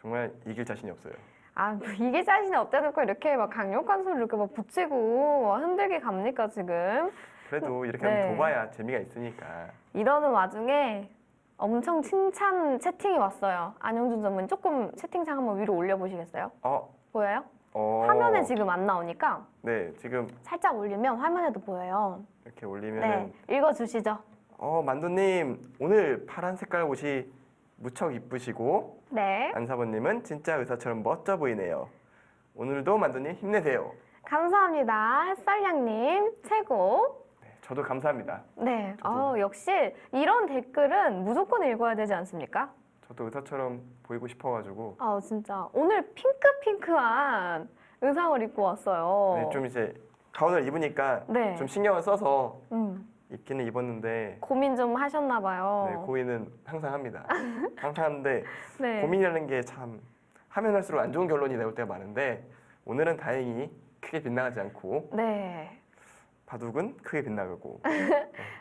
[SPEAKER 2] 정말 이길 자신이 없어요.
[SPEAKER 1] 아, 뭐 이게 자신이 없다놓고 이렇게 막 강력한 소리 이렇게 막 붙이고 막 흔들게 갑니까, 지금?
[SPEAKER 2] 그래도 이렇게
[SPEAKER 1] 네.
[SPEAKER 2] 한번 둬봐야 재미가 있으니까.
[SPEAKER 1] 이러는 와중에 엄청 칭찬 채팅이 왔어요. 안영준 전문 조금 채팅창 한번 위로 올려보시겠어요? 보여요? 화면에 지금 안 나오니까
[SPEAKER 2] 네, 지금
[SPEAKER 1] 살짝 올리면 화면에도 보여요.
[SPEAKER 2] 이렇게 올리면
[SPEAKER 1] 네, 읽어주시죠.
[SPEAKER 2] 만두님 오늘 파란 색깔 옷이 무척 이쁘시고
[SPEAKER 1] 네,
[SPEAKER 2] 안사번님은 진짜 의사처럼 멋져 보이네요. 오늘도 만두님 힘내세요.
[SPEAKER 1] 감사합니다. 햇살량님 최고.
[SPEAKER 2] 네, 저도 감사합니다.
[SPEAKER 1] 네,
[SPEAKER 2] 저도.
[SPEAKER 1] 역시 이런 댓글은 무조건 읽어야 되지 않습니까?
[SPEAKER 2] 저도 의사처럼 보이고 싶어가지고
[SPEAKER 1] 진짜 오늘 핑크핑크한 의상을 입고 왔어요.
[SPEAKER 2] 네, 좀 이제 가운을 입으니까
[SPEAKER 1] 네.
[SPEAKER 2] 좀 신경을 써서
[SPEAKER 1] 음,
[SPEAKER 2] 입기는 입었는데
[SPEAKER 1] 고민 좀 하셨나 봐요.
[SPEAKER 2] 네, 고민은 항상 합니다. 항상 하는데
[SPEAKER 1] 네.
[SPEAKER 2] 고민이라는 게 참 하면 할수록 안 좋은 결론이 나올 때가 많은데 오늘은 다행히 크게 빗나가지 않고
[SPEAKER 1] 네.
[SPEAKER 2] 바둑은 크게 빗나가고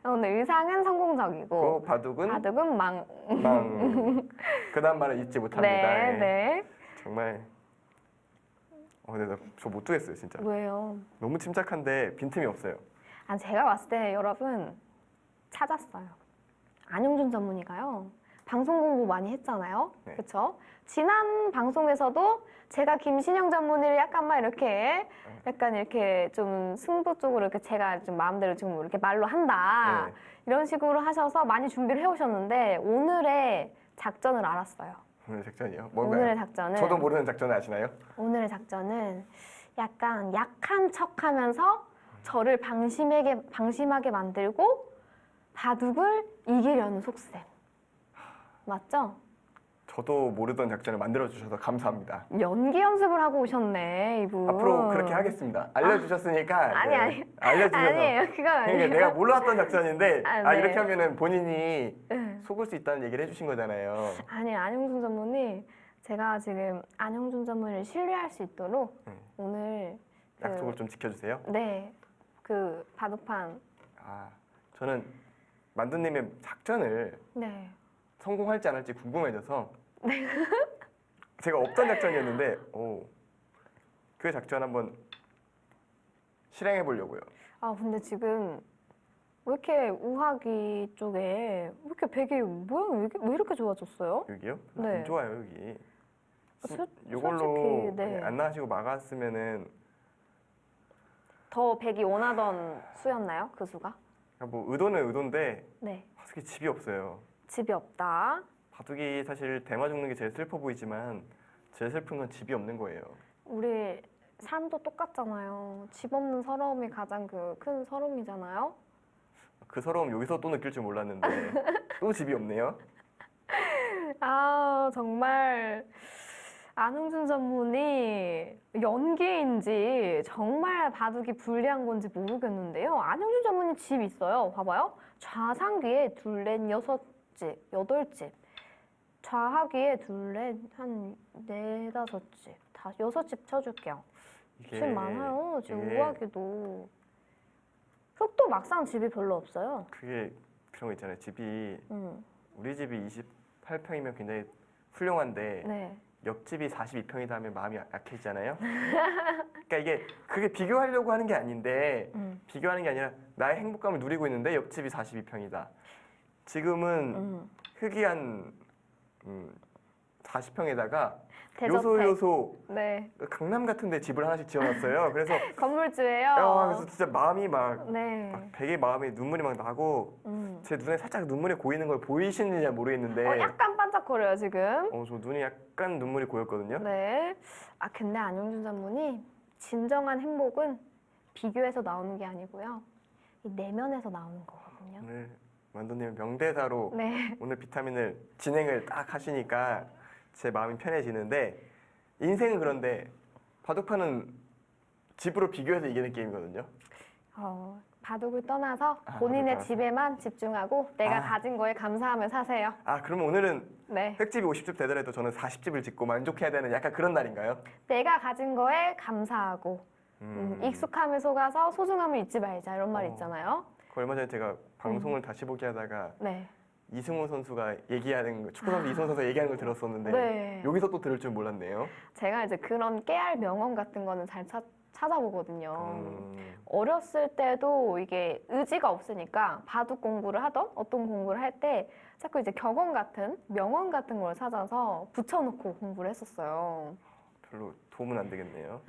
[SPEAKER 1] 오늘 의상은 성공적이고
[SPEAKER 2] 바둑은
[SPEAKER 1] 바둑은 망.
[SPEAKER 2] 그다음 말을 잊지 못합니다.
[SPEAKER 1] 네,
[SPEAKER 2] 예.
[SPEAKER 1] 네.
[SPEAKER 2] 정말 근데 저 못 두겠어요 진짜.
[SPEAKER 1] 왜요?
[SPEAKER 2] 너무 침착한데 빈틈이 없어요.
[SPEAKER 1] 제가 봤을 때 여러분 찾았어요. 안영준 전문의가요. 방송 공부 많이 했잖아요.
[SPEAKER 2] 네.
[SPEAKER 1] 그렇죠? 지난 방송에서도 제가 김신영 전문의를 약간 이렇게 좀 승부 쪽으로 이렇게 제가 좀 마음대로 좀 이렇게 말로 한다.
[SPEAKER 2] 네.
[SPEAKER 1] 이런 식으로 하셔서 많이 준비를 해오셨는데 오늘의 작전을 알았어요.
[SPEAKER 2] 오늘 작전이요? 뭔가요?
[SPEAKER 1] 오늘의 작전은
[SPEAKER 2] 저도 모르는 작전을 아시나요?
[SPEAKER 1] 오늘의 작전은 약간 약한 척하면서 저를 방심하게 만들고 바둑을 이기려는 속셈. 맞죠?
[SPEAKER 2] 저도 모르던 작전을 만들어 주셔서 감사합니다.
[SPEAKER 1] 연기 연습을 하고 오셨네, 이분.
[SPEAKER 2] 앞으로 그렇게 하겠습니다. 알려주셨으니까.
[SPEAKER 1] 아니.
[SPEAKER 2] 알려주셔서.
[SPEAKER 1] 아니에요, 그건
[SPEAKER 2] 그러니까
[SPEAKER 1] 아니에요.
[SPEAKER 2] 내가 몰랐던 작전인데
[SPEAKER 1] 네.
[SPEAKER 2] 이렇게 하면은 본인이
[SPEAKER 1] 네.
[SPEAKER 2] 속을 수 있다는 얘기를 해주신 거잖아요.
[SPEAKER 1] 아니, 안영준 전문의 제가 지금 안영준 전문의를 신뢰할 수 있도록 오늘
[SPEAKER 2] 약속을 좀 지켜주세요.
[SPEAKER 1] 네, 그 바둑판
[SPEAKER 2] 저는 만두님의 작전을
[SPEAKER 1] 네.
[SPEAKER 2] 성공할지 안 할지 궁금해져서 제가 없던 작전이었는데 그 작전 한번 실행해 보려고요.
[SPEAKER 1] 근데 지금 왜 이렇게 우하기 쪽에 왜 이렇게 베개 모양이 왜 이렇게 좋아졌어요?
[SPEAKER 2] 여기요?
[SPEAKER 1] 네.
[SPEAKER 2] 안 좋아요 여기.
[SPEAKER 1] 솔직히,
[SPEAKER 2] 이걸로
[SPEAKER 1] 네.
[SPEAKER 2] 안 나가시고 막았으면은
[SPEAKER 1] 더 백이 원하던 수였나요? 그 수가?
[SPEAKER 2] 뭐 의도는 의도인데
[SPEAKER 1] 네.
[SPEAKER 2] 바둑이 집이 없어요.
[SPEAKER 1] 집이 없다.
[SPEAKER 2] 바둑이 사실 대마 죽는 게 제일 슬퍼 보이지만 제일 슬픈 건 집이 없는 거예요.
[SPEAKER 1] 우리 삶도 똑같잖아요. 집 없는 서러움이 가장 그 큰 서러움이잖아요.
[SPEAKER 2] 그 서러움 여기서 또 느낄 줄 몰랐는데 또 집이 없네요.
[SPEAKER 1] 아, 정말 안흥준 전문이 연기인지 정말 바둑이 불리한 건지 모르겠는데요. 안흥준 전문이 집 있어요. 봐봐요. 좌상귀에 둘, 넷, 여섯 집, 여덟 집. 좌하귀에 둘, 넷, 한 네, 다섯 집. 여섯 집 쳐줄게요. 집 많아요. 지금 우하기도. 흙도 막상 집이 별로 없어요.
[SPEAKER 2] 그게 그런 거 있잖아요. 집이 우리 집이 28평이면 굉장히 훌륭한데
[SPEAKER 1] 네.
[SPEAKER 2] 옆집이 42평이다 하면 마음이 약해지잖아요. 그러니까 이게 그게 비교하려고 하는 게 아닌데 비교하는 게 아니라 나의 행복감을 누리고 있는데 옆집이 42평이다. 지금은 흙이 한 40평에다가 요소
[SPEAKER 1] 네.
[SPEAKER 2] 강남 같은데 집을 하나씩 지어놨어요. 그래서
[SPEAKER 1] 건물주예요.
[SPEAKER 2] 그래서 진짜 마음이 막
[SPEAKER 1] 네.
[SPEAKER 2] 되게 마음에 눈물이 막 나고 제 눈에 살짝 눈물이 고이는 걸 보이시는지 모르겠는데
[SPEAKER 1] 약간 반짝거려요 지금.
[SPEAKER 2] 저 눈이 약간 눈물이 고였거든요.
[SPEAKER 1] 네. 아 근데 안용준 전문이 진정한 행복은 비교에서 나오는 게 아니고요. 이 내면에서 나오는 거거든요.
[SPEAKER 2] 오늘 만두님 명대사로
[SPEAKER 1] 네.
[SPEAKER 2] 오늘 비타민을 진행을 딱 하시니까 제 마음이 편해지는데 인생은 그런데 바둑판은 집으로 비교해서 이기는 게임이거든요.
[SPEAKER 1] 바둑을 떠나서 본인의
[SPEAKER 2] 바둑
[SPEAKER 1] 집에만 집중하고 내가 가진 거에 감사하며 사세요.
[SPEAKER 2] 그러면 오늘은
[SPEAKER 1] 네.
[SPEAKER 2] 획집이 50집 되더라도 저는 40집을 짓고 만족해야 되는 약간 그런 날인가요?
[SPEAKER 1] 내가 가진 거에 감사하고 익숙함에 속아서 소중함을 잊지 말자 이런 말 있잖아요.
[SPEAKER 2] 그 얼마 전에 제가 방송을 다시 보기 하다가
[SPEAKER 1] 네.
[SPEAKER 2] 이승우 선수가 얘기하는 거, 축구 선수 이승우 선수가 얘기하는 걸 들었었는데
[SPEAKER 1] 네.
[SPEAKER 2] 여기서 또 들을 줄 몰랐네요.
[SPEAKER 1] 제가 이제 그런 깨알 명언 같은 거는 잘 찾아보거든요. 어렸을 때도 이게 의지가 없으니까 바둑 공부를 하던 어떤 공부를 할 때 자꾸 이제 격언 같은 명언 같은 걸 찾아서 붙여놓고 공부를 했었어요.
[SPEAKER 2] 별로 도움은 안 되겠네요.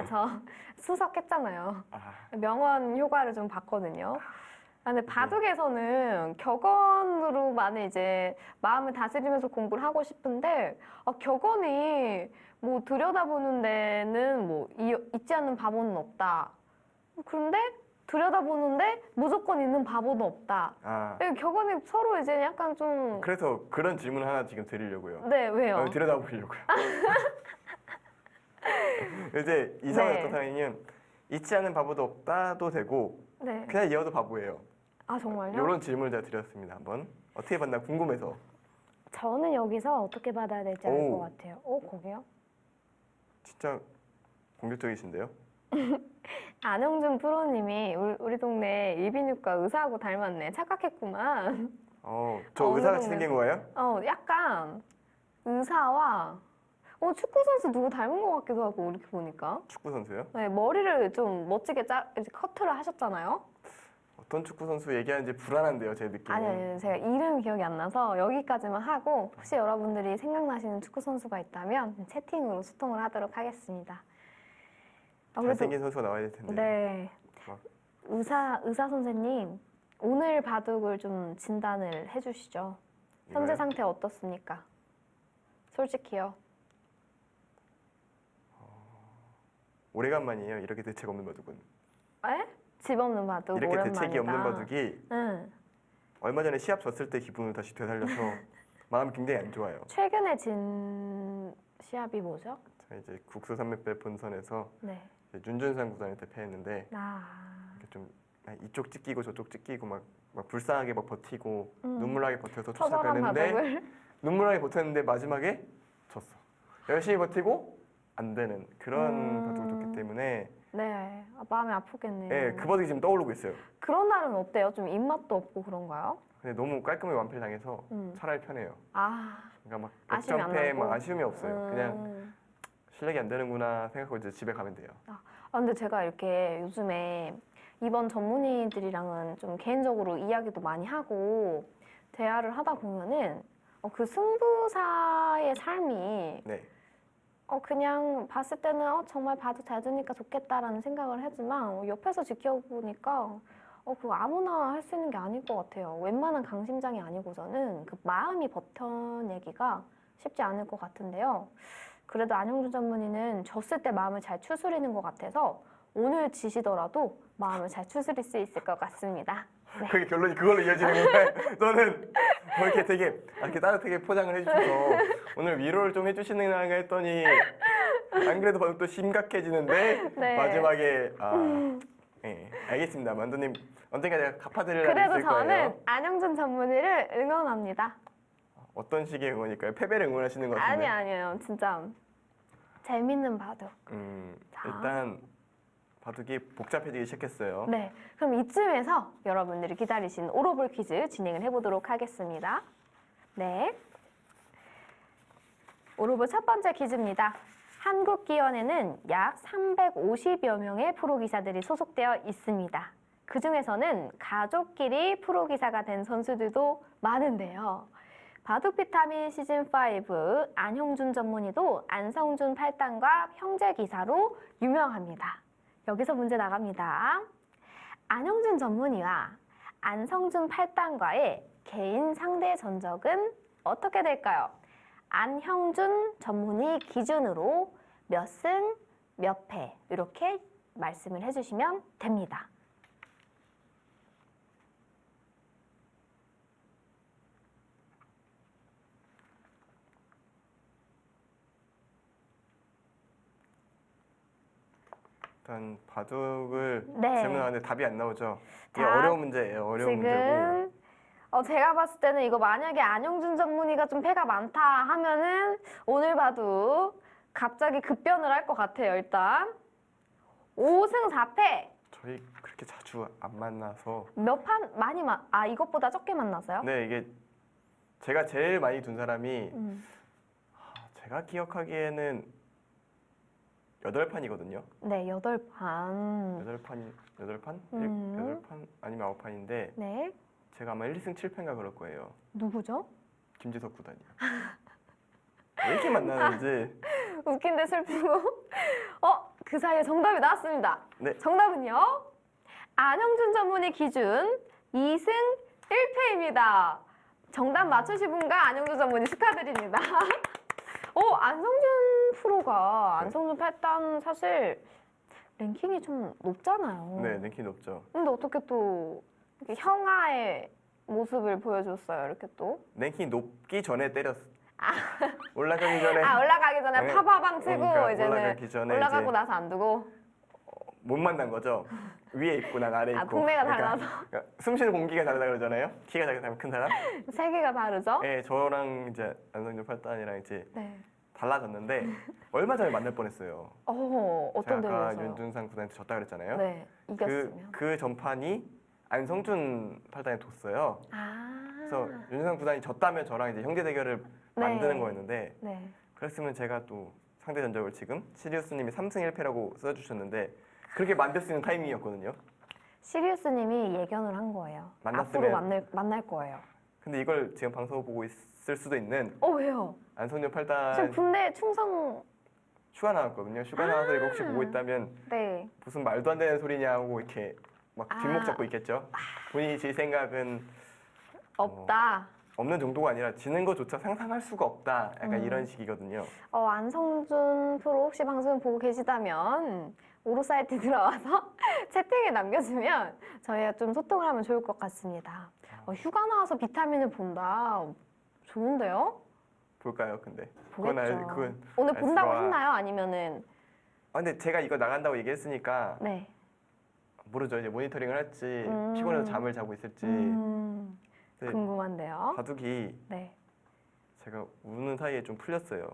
[SPEAKER 1] 저 수석했잖아요.
[SPEAKER 2] 아,
[SPEAKER 1] 명언 효과를 좀 봤거든요. 근데 바둑에서는 격언으로만 이제 마음을 다스리면서 공부를 하고 싶은데 격언이 뭐 들여다보는 데는 뭐 있지 않는 바보는 없다. 그런데 들여다보는데 무조건 있는 바보는 없다. 격언이 서로 이제 약간 좀
[SPEAKER 2] 그래서 그런 질문 하나 지금 드리려고요.
[SPEAKER 1] 네, 왜요?
[SPEAKER 2] 들여다보려고요. 이제 이상한
[SPEAKER 1] 네.
[SPEAKER 2] 어떤 상황이면 있지 않는 바보도 없다도 되고
[SPEAKER 1] 네.
[SPEAKER 2] 그냥 이어도 바보예요.
[SPEAKER 1] 정말요?
[SPEAKER 2] 이런 질문을 제가 드렸습니다. 한번 어떻게 봤나 궁금해서.
[SPEAKER 1] 저는 여기서 어떻게 받아야 될지 알 것 같아요. 거기요?
[SPEAKER 2] 진짜 공격적이신데요?
[SPEAKER 1] 안영준 프로님이 우리 동네 일비인후과 의사하고 닮았네. 착각했구만.
[SPEAKER 2] 저 의사같이 생긴 거예요?
[SPEAKER 1] 약간 의사와 축구 선수 누구 닮은 것 같기도 하고 이렇게 보니까.
[SPEAKER 2] 축구 선수요?
[SPEAKER 1] 네, 머리를 좀 멋지게 이제 커트를 하셨잖아요.
[SPEAKER 2] 어떤 축구 선수 얘기하는지 불안한데요, 제 느낌은.
[SPEAKER 1] 아니요, 제가 이름 기억이 안 나서 여기까지만 하고 혹시 여러분들이 생각나시는 축구 선수가 있다면 채팅으로 소통을 하도록 하겠습니다.
[SPEAKER 2] 잘생긴 선수가 나와야 될 텐데.
[SPEAKER 1] 네.
[SPEAKER 2] 막.
[SPEAKER 1] 의사 선생님, 오늘 바둑을 좀 진단을 해주시죠. 현재
[SPEAKER 2] 이거요?
[SPEAKER 1] 상태 어떻습니까? 솔직히요.
[SPEAKER 2] 오래간만이에요. 이렇게 대책 없는 바둑은.
[SPEAKER 1] 에? 집 없는 바둑
[SPEAKER 2] 이렇게
[SPEAKER 1] 오랜만이다.
[SPEAKER 2] 대책이 없는 바둑이
[SPEAKER 1] 응.
[SPEAKER 2] 얼마 전에 시합 졌을 때 기분을 다시 되살려서 마음이 굉장히 안 좋아요.
[SPEAKER 1] 최근에 진 시합이 뭐죠?
[SPEAKER 2] 자, 이제 국수 산맥배 본선에서
[SPEAKER 1] 네.
[SPEAKER 2] 이제 윤준상 구단한테 패했는데
[SPEAKER 1] 아.
[SPEAKER 2] 좀 이쪽 찢기고 저쪽 찢기고 막 불쌍하게 막 버티고
[SPEAKER 1] 음.
[SPEAKER 2] 눈물나게 버텨서
[SPEAKER 1] 처절한
[SPEAKER 2] 쫓아가는데
[SPEAKER 1] 바둑을.
[SPEAKER 2] 눈물나게 버텼는데 마지막에 졌어. 열심히 버티고 안 되는 그런 바둑을 뒀기 때문에
[SPEAKER 1] 네. 마음이 아프겠네요.
[SPEAKER 2] 네, 그 바둑이 지금 떠오르고 있어요.
[SPEAKER 1] 그런 날은 어때요? 좀 입맛도 없고 그런가요?
[SPEAKER 2] 근데 너무 깔끔하게 완패를 당해서 차라리 편해요. 그러니까 막
[SPEAKER 1] 아쉬움이 안
[SPEAKER 2] 역전패
[SPEAKER 1] 나고?
[SPEAKER 2] 막 아쉬움이 없어요. 그냥 실력이 안 되는구나 생각하고 이제 집에 가면 돼요.
[SPEAKER 1] 근데 제가 이렇게 요즘에 이번 전문의들이랑은 좀 개인적으로 이야기도 많이 하고 대화를 하다 보면은 그 승부사의 삶이
[SPEAKER 2] 네.
[SPEAKER 1] 그냥 봤을 때는 정말 바둑 잘 두니까 좋겠다라는 생각을 하지만 옆에서 지켜보니까 그거 아무나 할 수 있는 게 아닐 것 같아요. 웬만한 강심장이 아니고서는 그 마음이 버텨내기가 쉽지 않을 것 같은데요. 그래도 안영준 전문의는 졌을 때 마음을 잘 추스리는 것 같아서 오늘 지시더라도 마음을 잘 추스릴 수 있을 것 같습니다. 네.
[SPEAKER 2] 그게 결론이 그걸로 이어지는 건가요? 너는 이렇게 되게 이렇게 따뜻하게 포장을 해주셔서 오늘 위로를 좀 해주시는가 했더니 안 그래도 바로 또 심각해지는데
[SPEAKER 1] 네.
[SPEAKER 2] 마지막에 네, 알겠습니다. 만두님 언젠가 제가 갚아드릴 날이
[SPEAKER 1] 그래도
[SPEAKER 2] 있을 거예요.
[SPEAKER 1] 저는 안영준 전문의를 응원합니다.
[SPEAKER 2] 어떤 식의 응원일까요? 패배를 응원하시는 것 같은데.
[SPEAKER 1] 아니에요. 진짜 재밌는 바둑. 자.
[SPEAKER 2] 일단 바둑이 복잡해지기 시작했어요.
[SPEAKER 1] 네, 그럼 이쯤에서 여러분들이 기다리신 오로볼 퀴즈 진행을 해보도록 하겠습니다. 네, 오로볼 첫 번째 퀴즈입니다. 한국기원에는 약 350여 명의 프로기사들이 소속되어 있습니다. 그 중에서는 가족끼리 프로기사가 된 선수들도 많은데요. 바둑 비타민 시즌5 안형준 전문의도 안성준 8단과 형제기사로 유명합니다. 여기서 문제 나갑니다. 안형준 전문의와 안성준 8단과의 개인 상대 전적은 어떻게 될까요? 안형준 전문의 기준으로 몇 승, 몇 패 이렇게 말씀을 해주시면 됩니다.
[SPEAKER 2] 일단 바둑을
[SPEAKER 1] 네.
[SPEAKER 2] 질문하는데 답이 안 나오죠. 이게
[SPEAKER 1] 자,
[SPEAKER 2] 어려운 문제예요. 어려운 문제고.
[SPEAKER 1] 지금 제가 봤을 때는 이거 만약에 안영준 전문의가 좀 패가 많다 하면은 오늘 봐도 갑자기 급변을 할 것 같아요. 일단 5승 4패.
[SPEAKER 2] 저희 그렇게 자주 안 만나서.
[SPEAKER 1] 몇 판 많이 이것보다 적게 만났어요?
[SPEAKER 2] 네, 이게 제가 제일 많이 둔 사람이 제가 기억하기에는 8판이거든요.
[SPEAKER 1] 네, 8판.
[SPEAKER 2] 8판?
[SPEAKER 1] 음.
[SPEAKER 2] 8판 아니면 9판인데
[SPEAKER 1] 네.
[SPEAKER 2] 제가 아마 1승 7패인가 그럴 거예요.
[SPEAKER 1] 누구죠?
[SPEAKER 2] 김지석 구단이요. 왜 이렇게 만나는지.
[SPEAKER 1] 웃긴데 슬프고. 그 사이에 정답이 나왔습니다.
[SPEAKER 2] 네.
[SPEAKER 1] 정답은요. 안영준 전문의 기준 2승 1패입니다. 정답 맞추신 분과 안영준 전문의 축하드립니다. 안성준 프로가 안성준 8단 사실 랭킹이 좀 높잖아요.
[SPEAKER 2] 네, 랭킹 높죠.
[SPEAKER 1] 근데 어떻게 또 이렇게 형아의 모습을 보여줬어요, 이렇게 또?
[SPEAKER 2] 랭킹 높기 전에 때렸어. 올라가기 전에.
[SPEAKER 1] 올라가기 전에
[SPEAKER 2] 네.
[SPEAKER 1] 파파방 치고
[SPEAKER 2] 그러니까
[SPEAKER 1] 이제는
[SPEAKER 2] 올라가기 전에
[SPEAKER 1] 올라가고
[SPEAKER 2] 이제
[SPEAKER 1] 나서 안 두고.
[SPEAKER 2] 못 만난 거죠. 위에 있고 난 아래 있고.
[SPEAKER 1] 동네가 달라서.
[SPEAKER 2] 그러니까 숨쉬는 공기가 다르다 그러잖아요. 키가 작은 큰 사람.
[SPEAKER 1] 세계가 다르죠?
[SPEAKER 2] 네, 저랑 이제 안성준 8단이랑 이제
[SPEAKER 1] 네.
[SPEAKER 2] 달라졌는데 얼마 전에 만날 뻔했어요.
[SPEAKER 1] 어떤
[SPEAKER 2] 제가 아까
[SPEAKER 1] 대회에서요?
[SPEAKER 2] 윤준상 구단한테 졌다 그랬잖아요.
[SPEAKER 1] 네, 이겼으면.
[SPEAKER 2] 그 전판이 안성준 8단에 뒀어요. 그래서
[SPEAKER 1] 아,
[SPEAKER 2] 윤준상 구단이 졌다면 저랑 이제 형제 대결을
[SPEAKER 1] 네.
[SPEAKER 2] 만드는 거였는데
[SPEAKER 1] 네.
[SPEAKER 2] 그랬으면 제가 또 상대 전적을 지금 시리우스님이 3승 1패라고 써주셨는데 그렇게 만들 수 있는 타이밍이었거든요.
[SPEAKER 1] 시리우스님이 예견을 한 거예요.
[SPEAKER 2] 만났으면-
[SPEAKER 1] 앞으로 만날 거예요.
[SPEAKER 2] 근데 이걸 지금 방송 보고 있을 수도 있는
[SPEAKER 1] 왜요?
[SPEAKER 2] 안성준
[SPEAKER 1] 지금
[SPEAKER 2] 8단
[SPEAKER 1] 군대 충성.
[SPEAKER 2] 휴가 나왔거든요. 휴가 나와서 이거 혹시 보고 있다면
[SPEAKER 1] 네.
[SPEAKER 2] 무슨 말도 안 되는 소리냐 하고 이렇게 막 뒷목
[SPEAKER 1] 아.
[SPEAKER 2] 잡고 있겠죠. 본인이 질 생각은
[SPEAKER 1] 없다.
[SPEAKER 2] 없는 정도가 아니라 지는 것조차 상상할 수가 없다. 약간 이런 식이거든요.
[SPEAKER 1] 안성준 프로 혹시 방송 보고 계시다면 오로 사이트 들어와서 채팅에 남겨주면 저희가 좀 소통을 하면 좋을 것 같습니다. 휴가 나와서 비타민을 본다. 좋은데요?
[SPEAKER 2] 볼까요, 근데?
[SPEAKER 1] 보겠죠.
[SPEAKER 2] 그건
[SPEAKER 1] 오늘
[SPEAKER 2] 알
[SPEAKER 1] 본다고
[SPEAKER 2] 수가-
[SPEAKER 1] 했나요? 아니면은
[SPEAKER 2] 근데 제가 이거 나간다고 얘기했으니까
[SPEAKER 1] 네.
[SPEAKER 2] 모르죠. 이제 모니터링을 할지
[SPEAKER 1] 음.
[SPEAKER 2] 피곤해서 잠을 자고 있을지. 근데
[SPEAKER 1] 궁금한데요.
[SPEAKER 2] 바둑이
[SPEAKER 1] 네.
[SPEAKER 2] 제가 우는 사이에 좀 풀렸어요.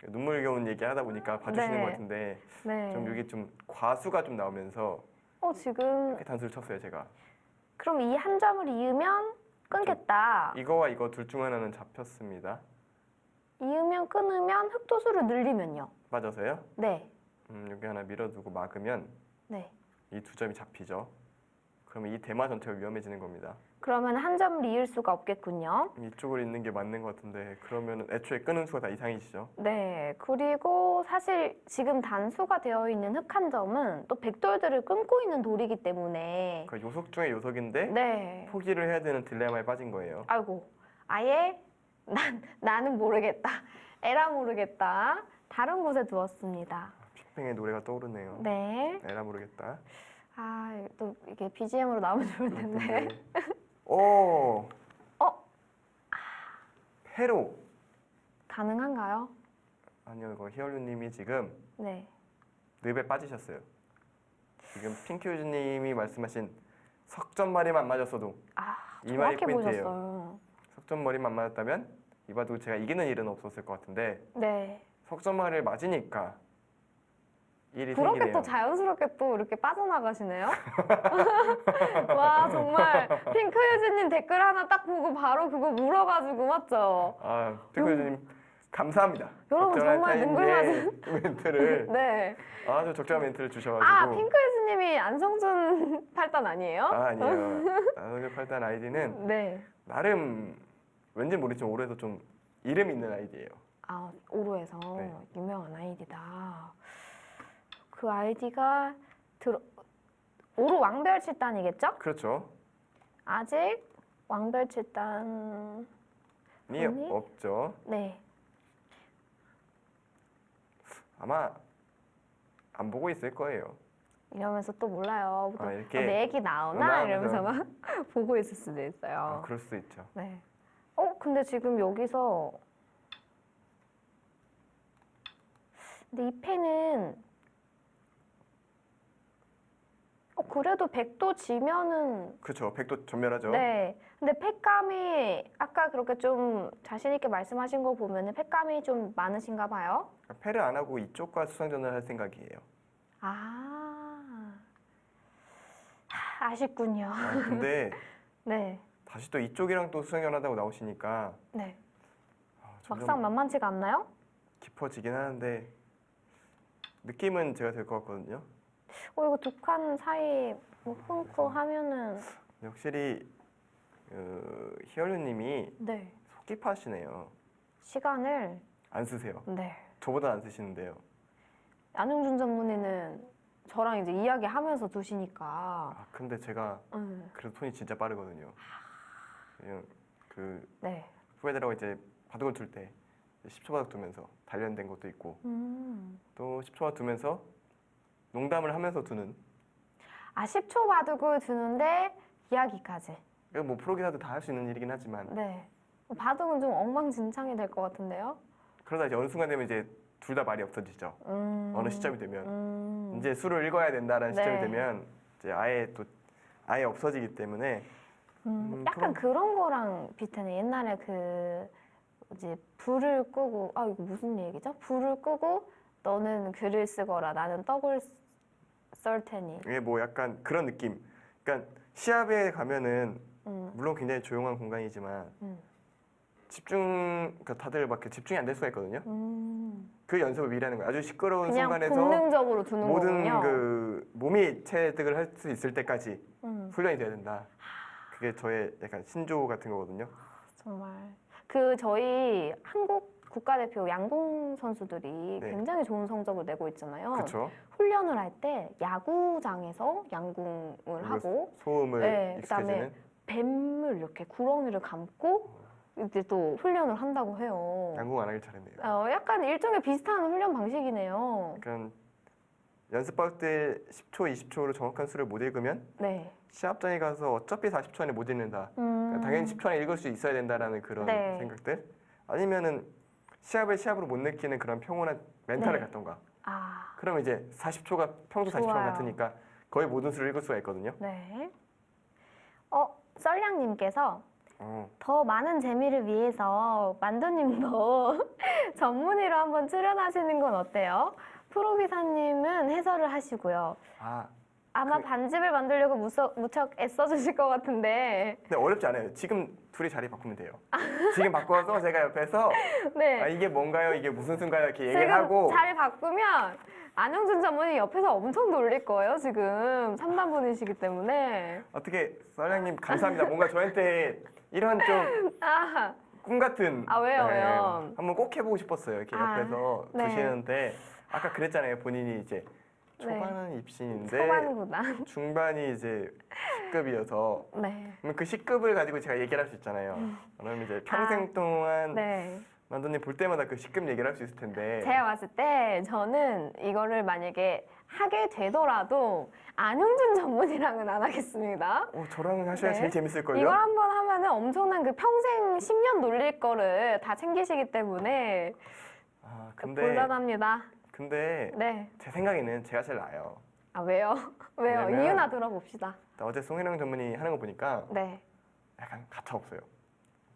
[SPEAKER 2] 눈물겨운 얘기 하다 보니까 봐주시는
[SPEAKER 1] 네.
[SPEAKER 2] 것 같은데
[SPEAKER 1] 네.
[SPEAKER 2] 좀 여기 좀 과수가 좀 나오면서
[SPEAKER 1] 지금
[SPEAKER 2] 이렇게 단수를 쳤어요, 제가.
[SPEAKER 1] 그럼 이 한 점을 이으면 끊겠다.
[SPEAKER 2] 이거와 이거 둘 중 하나는 잡혔습니다.
[SPEAKER 1] 이으면 끊으면 흑도수를 늘리면요.
[SPEAKER 2] 맞아서요?
[SPEAKER 1] 네.
[SPEAKER 2] 여기 하나 밀어두고 막으면
[SPEAKER 1] 네.
[SPEAKER 2] 이 두 점이 잡히죠. 그러면 이 대마 전체가 위험해지는 겁니다.
[SPEAKER 1] 그러면 한 점을 이을 수가 없겠군요.
[SPEAKER 2] 이쪽으로 있는 게 맞는 것 같은데 그러면 애초에 끄는 수가 다 이상이시죠.
[SPEAKER 1] 네, 그리고 사실 지금 단수가 되어 있는 흙 한 점은 또 백돌들을 끊고 있는 돌이기 때문에
[SPEAKER 2] 그 요속 중에 요속인데
[SPEAKER 1] 네,
[SPEAKER 2] 포기를 해야 되는 딜레마에 빠진 거예요.
[SPEAKER 1] 아이고, 아예 나는 모르겠다, 에라 모르겠다, 다른 곳에 두었습니다.
[SPEAKER 2] 빅뱅의 노래가 떠오르네요.
[SPEAKER 1] 네,
[SPEAKER 2] 에라 모르겠다.
[SPEAKER 1] 아, 또 이게 BGM으로 나오면 좋을 텐데.
[SPEAKER 2] 오,
[SPEAKER 1] 어,
[SPEAKER 2] 페로.
[SPEAKER 1] 가능한가요?
[SPEAKER 2] 아니요, 이거 히얼루님이 지금
[SPEAKER 1] 네,
[SPEAKER 2] 늪에 빠지셨어요. 지금 핑크유즈님이 말씀하신 석점머리만 맞았어도
[SPEAKER 1] 아,
[SPEAKER 2] 이 말이
[SPEAKER 1] 정확히
[SPEAKER 2] 포인트예요.
[SPEAKER 1] 보셨어요.
[SPEAKER 2] 석점머리만 맞았다면 이 바둑 제가 이기는 일은 없었을 것 같은데
[SPEAKER 1] 네.
[SPEAKER 2] 석점머리를 맞으니까 일이
[SPEAKER 1] 그렇게
[SPEAKER 2] 생기네요.
[SPEAKER 1] 또 자연스럽게 또 이렇게 빠져나가시네요. 와, 정말 핑크유즈님 댓글 하나 딱 보고 바로 그거 물어가지고 맞죠?
[SPEAKER 2] 아, 핑크유즈님 감사합니다.
[SPEAKER 1] 여러분
[SPEAKER 2] 적절한
[SPEAKER 1] 정말
[SPEAKER 2] 타이밍에 멘트를
[SPEAKER 1] 네.
[SPEAKER 2] 아주 적절한 멘트를 주셔가지고
[SPEAKER 1] 아, 핑크유즈님이 안성준 팔단 아니에요?
[SPEAKER 2] 아니에요. 나노교 8단 아이디는
[SPEAKER 1] 네.
[SPEAKER 2] 나름 왠지 모르지만 올해도 좀 이름 있는 아이디예요.
[SPEAKER 1] 아, 오로에서
[SPEAKER 2] 네.
[SPEAKER 1] 유명한 아이디다. 그 아이디가 오로 왕별 7단이겠죠?
[SPEAKER 2] 그렇죠.
[SPEAKER 1] 아직 왕별 7단
[SPEAKER 2] 이
[SPEAKER 1] 아니?
[SPEAKER 2] 없죠.
[SPEAKER 1] 네.
[SPEAKER 2] 아마 안 보고 있을 거예요.
[SPEAKER 1] 이러면서 또 몰라요. 또
[SPEAKER 2] 이렇게
[SPEAKER 1] 내 얘기 나오나?
[SPEAKER 2] 나오면서.
[SPEAKER 1] 이러면서 막 보고 있을 수도 있어요.
[SPEAKER 2] 아, 그럴 수도 있죠.
[SPEAKER 1] 네. 근데 지금 여기서 근데 이 펜은 그래도 100도 지면은
[SPEAKER 2] 그렇죠. 백도 전멸하죠.
[SPEAKER 1] 네. 근데 팩감이 아까 그렇게 좀 자신 있게 말씀하신 거 보면은 팩감이 좀 많으신가 봐요.
[SPEAKER 2] 패를 안 하고 이쪽과 수상전을 할 생각이에요.
[SPEAKER 1] 아쉽군요.
[SPEAKER 2] 근데
[SPEAKER 1] 네.
[SPEAKER 2] 다시 또 이쪽이랑 또 수상전하다고 나오시니까
[SPEAKER 1] 네.
[SPEAKER 2] 점점
[SPEAKER 1] 막상 만만치가 않나요?
[SPEAKER 2] 깊어지긴 하는데 느낌은 제가 될 것 같거든요.
[SPEAKER 1] 이거 두 칸 사이 뭐 끊고 하면은
[SPEAKER 2] 확실히 히얼루님이
[SPEAKER 1] 네.
[SPEAKER 2] 속 깊어하시네요.
[SPEAKER 1] 시간을
[SPEAKER 2] 안 쓰세요.
[SPEAKER 1] 네.
[SPEAKER 2] 저보다 안 쓰시는데요.
[SPEAKER 1] 안용준 전문의는 저랑 이제 이야기하면서 두시니까.
[SPEAKER 2] 근데 제가 그래도 톤이 진짜 빠르거든요. 그냥 그
[SPEAKER 1] 네.
[SPEAKER 2] 후배들하고 이제 바둑을 둘 때 10초 바둑 두면서 단련된 것도 있고 또 10초 바둑 두면서 농담을 하면서 두는
[SPEAKER 1] 10초 바둑을 두는데 이야기까지.
[SPEAKER 2] 이거 뭐 프로기사도 다 할 수 있는 일이긴 하지만
[SPEAKER 1] 네. 바둑은 좀 엉망진창이 될 것 같은데요.
[SPEAKER 2] 그러다 이제 어느 순간 되면 이제 둘 다 말이 없어지죠. 어느 시점이 되면 이제 수를 읽어야 된다라는
[SPEAKER 1] 네.
[SPEAKER 2] 시점이 되면 이제 아예 없어지기 때문에
[SPEAKER 1] 약간 그런 거랑 비슷하네. 옛날에 그 이제 불을 끄고 이거 무슨 얘기죠? 불을 끄고 너는 글을 쓰거라 나는 떡을 썰 테니.
[SPEAKER 2] 이게 뭐 약간 그런 느낌. 그러니까 시합에 가면은 물론 굉장히 조용한 공간이지만 그러니까 다들 막 이렇게 집중이 안 될 수가 있거든요. 그 연습을 미리 하는 거예요. 아주 시끄러운
[SPEAKER 1] 그냥
[SPEAKER 2] 순간에서
[SPEAKER 1] 본능적으로 두는
[SPEAKER 2] 모든
[SPEAKER 1] 거군요.
[SPEAKER 2] 그 몸이 체득을 할 수 있을 때까지 훈련이 돼야 된다. 그게 저의 약간 신조 같은 거거든요.
[SPEAKER 1] 정말 그 저희 한국 국가대표 양궁 선수들이
[SPEAKER 2] 네.
[SPEAKER 1] 굉장히 좋은 성적을 내고 있잖아요.
[SPEAKER 2] 그렇죠.
[SPEAKER 1] 훈련을 할 때 야구장에서 양궁을 하고
[SPEAKER 2] 소음을
[SPEAKER 1] 네,
[SPEAKER 2] 익숙해지는.
[SPEAKER 1] 그다음에 뱀을 이렇게 구렁이를 감고 이제 또 훈련을 한다고 해요.
[SPEAKER 2] 양궁 안 하길 잘했네요.
[SPEAKER 1] 약간 일종의 비슷한 훈련 방식이네요.
[SPEAKER 2] 그러니까 연습할 때 10초, 20초로 정확한 수를 못 읽으면
[SPEAKER 1] 네.
[SPEAKER 2] 시합장에 가서 어차피 40초 안에 못 읽는다. 그러니까 당연히 10초 안에 읽을 수 있어야 된다라는 그런
[SPEAKER 1] 네.
[SPEAKER 2] 생각들. 아니면은 시합을 시합으로 못 느끼는 그런 평온한 멘탈을
[SPEAKER 1] 네.
[SPEAKER 2] 갖던가.
[SPEAKER 1] 아,
[SPEAKER 2] 그러면 이제 40초가 평소 40초
[SPEAKER 1] 좋아요.
[SPEAKER 2] 같으니까 거의 모든 수를 읽을 수가 있거든요.
[SPEAKER 1] 네. 썰량님께서
[SPEAKER 2] 어,
[SPEAKER 1] 더 많은 재미를 위해서 만두님도 전문의로 한번 출연하시는 건 어때요? 프로기사님은 해설을 하시고요. 아마 반집을 만들려고 무척 애써주실 것 같은데.
[SPEAKER 2] 근데 어렵지 않아요. 지금 둘이 자리 바꾸면 돼요. 지금 바꿔서 제가 옆에서
[SPEAKER 1] 네.
[SPEAKER 2] 이게 뭔가요? 이게 무슨 수인가요? 이렇게 얘기를
[SPEAKER 1] 지금
[SPEAKER 2] 하고
[SPEAKER 1] 자리 바꾸면 안영준 전문의 옆에서 엄청 놀릴 거예요, 지금. 3단 분이시기 때문에.
[SPEAKER 2] 어떻게 썰량님 감사합니다. 뭔가 저한테 이런 좀
[SPEAKER 1] 아,
[SPEAKER 2] 꿈 같은
[SPEAKER 1] 왜요?
[SPEAKER 2] 한번 꼭 해보고 싶었어요. 이렇게 옆에서
[SPEAKER 1] 네.
[SPEAKER 2] 두시는데 아까 그랬잖아요. 본인이 이제 초반은
[SPEAKER 1] 네.
[SPEAKER 2] 입신인데
[SPEAKER 1] 초반구나.
[SPEAKER 2] 중반이 이제 C급이어서
[SPEAKER 1] 네.
[SPEAKER 2] 그러면 그 C급을 가지고 제가 얘기를 할 수 있잖아요. 그러면 이제 평생 동안
[SPEAKER 1] 네.
[SPEAKER 2] 만두님 볼 때마다 그 C급 얘기를 할 수 있을 텐데
[SPEAKER 1] 제가 봤을 때 저는 이거를 만약에 하게 되더라도 안영준 전문이랑은 안 하겠습니다.
[SPEAKER 2] 저랑 하셔야
[SPEAKER 1] 네.
[SPEAKER 2] 제일 재밌을걸요?
[SPEAKER 1] 이걸 한번 하면은 엄청난 그 평생 10년 놀릴 거를 다 챙기시기 때문에 곤란합니다.
[SPEAKER 2] 근데
[SPEAKER 1] 네.
[SPEAKER 2] 제 생각에는 제가 제일 나아요.
[SPEAKER 1] 아, 왜요? 왜요?
[SPEAKER 2] 왜냐면-
[SPEAKER 1] 이유나 들어봅시다.
[SPEAKER 2] 어제 송혜령 전문의 하는 거 보니까
[SPEAKER 1] 네.
[SPEAKER 2] 약간 가차없어요.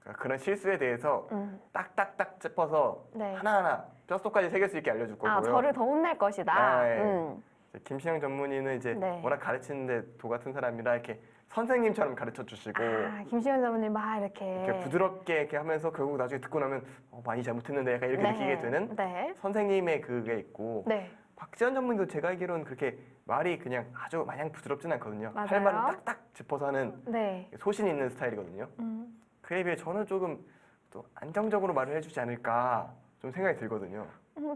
[SPEAKER 2] 그러니까 그런 실수에 대해서
[SPEAKER 1] 음.
[SPEAKER 2] 딱딱딱 짚어서
[SPEAKER 1] 네.
[SPEAKER 2] 하나하나 뼛속까지 새길 수 있게 알려줄 거고요.
[SPEAKER 1] 아, 저를 더 혼낼 것이다.
[SPEAKER 2] 네. 이제 김신영 전문의는 이제
[SPEAKER 1] 네.
[SPEAKER 2] 워낙 가르치는데 도 같은 사람이라 이렇게 선생님처럼 가르쳐 주시고
[SPEAKER 1] 아, 김시현 전문님 막 이렇게
[SPEAKER 2] 부드럽게 이렇게 하면서 결국 나중에 듣고 나면 많이 잘못했는데 약간 이렇게
[SPEAKER 1] 네.
[SPEAKER 2] 느끼게 되는
[SPEAKER 1] 네.
[SPEAKER 2] 선생님의 그게 있고
[SPEAKER 1] 네.
[SPEAKER 2] 박지원 전문의도 제가 알기로는 그렇게 말이 그냥 아주 마냥 부드럽진 않거든요.
[SPEAKER 1] 맞아요.
[SPEAKER 2] 할 말은 딱딱 짚어서 하는
[SPEAKER 1] 네.
[SPEAKER 2] 소신 있는 스타일이거든요.
[SPEAKER 1] 음.
[SPEAKER 2] 그에 비해 저는 조금 또 안정적으로 말을 해주지 않을까 좀 생각이 들거든요.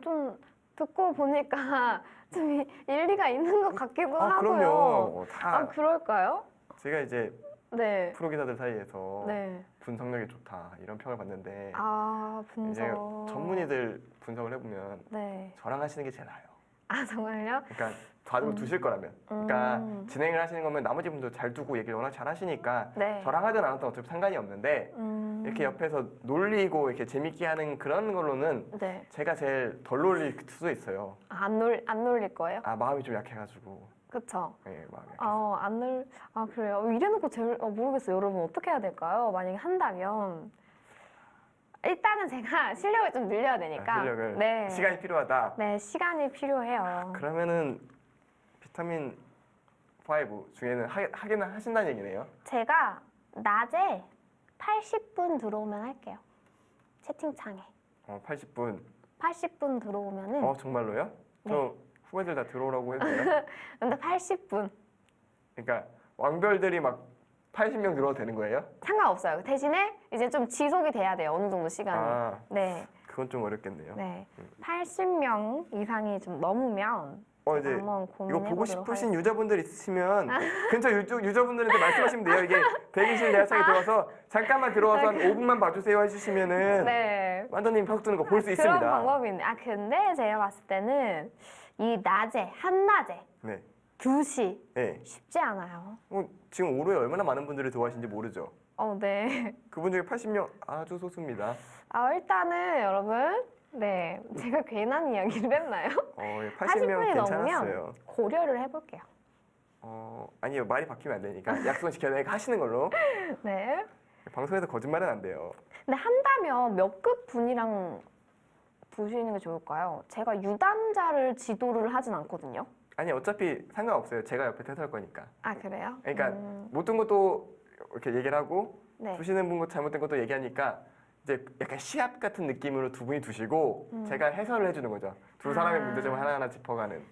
[SPEAKER 1] 좀 듣고 보니까 좀 일리가 있는 것 같기도 하고요.
[SPEAKER 2] 그럼요. 다
[SPEAKER 1] 아, 그럴까요?
[SPEAKER 2] 제가 이제
[SPEAKER 1] 네.
[SPEAKER 2] 프로 기사들 사이에서
[SPEAKER 1] 네.
[SPEAKER 2] 분석력이 좋다 이런 평을 받는데
[SPEAKER 1] 아,
[SPEAKER 2] 이제
[SPEAKER 1] 분석.
[SPEAKER 2] 전문의들 분석을 해보면
[SPEAKER 1] 네.
[SPEAKER 2] 저랑 하시는 게 제일 나아요.
[SPEAKER 1] 아, 정말요?
[SPEAKER 2] 그러니까 봐두고 두실 거라면 그러니까
[SPEAKER 1] 음.
[SPEAKER 2] 진행을 하시는 거면 나머지 분도 잘 두고 얘기를 워낙 잘 하시니까
[SPEAKER 1] 네.
[SPEAKER 2] 저랑 하든 안 하든 어차피 상관이 없는데 이렇게 옆에서 놀리고 이렇게 재밌게 하는 그런 걸로는
[SPEAKER 1] 네.
[SPEAKER 2] 제가 제일 덜 놀릴 수도 있어요.
[SPEAKER 1] 아, 안 놀릴 거예요?
[SPEAKER 2] 마음이 좀 약해가지고
[SPEAKER 1] 그쵸?
[SPEAKER 2] 네, 마음이 약해서.
[SPEAKER 1] 그래요? 이래놓고 제일, 모르겠어요. 여러분, 어떻게 해야 될까요? 만약에 한다면. 일단은 제가 실력을 좀 늘려야 되니까.
[SPEAKER 2] 실력을
[SPEAKER 1] 네.
[SPEAKER 2] 시간이 필요하다.
[SPEAKER 1] 네, 시간이 필요해요.
[SPEAKER 2] 그러면은 비타민 5 중에는 하기는 하신다는 얘기네요.
[SPEAKER 1] 제가 낮에 80분 들어오면 할게요. 채팅창에.
[SPEAKER 2] 80분.
[SPEAKER 1] 80분 들어오면은.
[SPEAKER 2] 정말로요?
[SPEAKER 1] 네.
[SPEAKER 2] 저 후배들 다 들어오라고 해도 돼요?
[SPEAKER 1] 근데 80분.
[SPEAKER 2] 그러니까 왕별들이 막 80명 들어도 되는 거예요?
[SPEAKER 1] 상관없어요. 대신에 이제 좀 지속이 돼야 돼요. 어느 정도 시간이. 네.
[SPEAKER 2] 그건 좀 어렵겠네요.
[SPEAKER 1] 네. 80명 이상이 좀 넘으면
[SPEAKER 2] 이제
[SPEAKER 1] 한번
[SPEAKER 2] 이거
[SPEAKER 1] 고민해
[SPEAKER 2] 보고
[SPEAKER 1] 보도록
[SPEAKER 2] 싶으신
[SPEAKER 1] 하겠습니다.
[SPEAKER 2] 유저분들 있으시면 근처 유저분들한테 말씀하시면 돼요. 이게 대기실 예약창에 들어와서 잠깐만 들어와서 한 5분만 봐주세요 해주시면은
[SPEAKER 1] 네.
[SPEAKER 2] 완전님 펴서 뜨는 거 볼 수
[SPEAKER 1] 그런
[SPEAKER 2] 있습니다.
[SPEAKER 1] 방법이 있네. 근데 제가 봤을 때는 이 낮에, 한낮에
[SPEAKER 2] 네.
[SPEAKER 1] 2시
[SPEAKER 2] 네.
[SPEAKER 1] 쉽지 않아요.
[SPEAKER 2] 지금 오로에 얼마나 많은 분들이 좋아하시는지 모르죠.
[SPEAKER 1] 네.
[SPEAKER 2] 그분 중에 80명 아주 소수입니다.
[SPEAKER 1] 일단은 여러분, 네. 제가 괜한 이야기를 했나요?
[SPEAKER 2] 80명
[SPEAKER 1] 80분이
[SPEAKER 2] 괜찮았어요.
[SPEAKER 1] 넘으면 고려를 해볼게요.
[SPEAKER 2] 아니요. 말이 바뀌면 안 되니까 약속은 지켜야 되니까 하시는 걸로.
[SPEAKER 1] 네.
[SPEAKER 2] 방송에서 거짓말은 안 돼요.
[SPEAKER 1] 근데 한다면 몇 급 분이랑 보시는 게 좋을까요? 제가 유단자를 지도를 하진 않거든요.
[SPEAKER 2] 아니 어차피 상관없어요. 제가 옆에 태도할 거니까.
[SPEAKER 1] 아, 그래요?
[SPEAKER 2] 그러니까 못된 것도 이렇게 얘기를 하고
[SPEAKER 1] 네.
[SPEAKER 2] 두시는 분 잘못된 것도 얘기하니까 이제 약간 시합 같은 느낌으로 두 분이 두시고 제가 해설을 해주는 거죠. 두 사람의 문제점을 하나하나 짚어가는.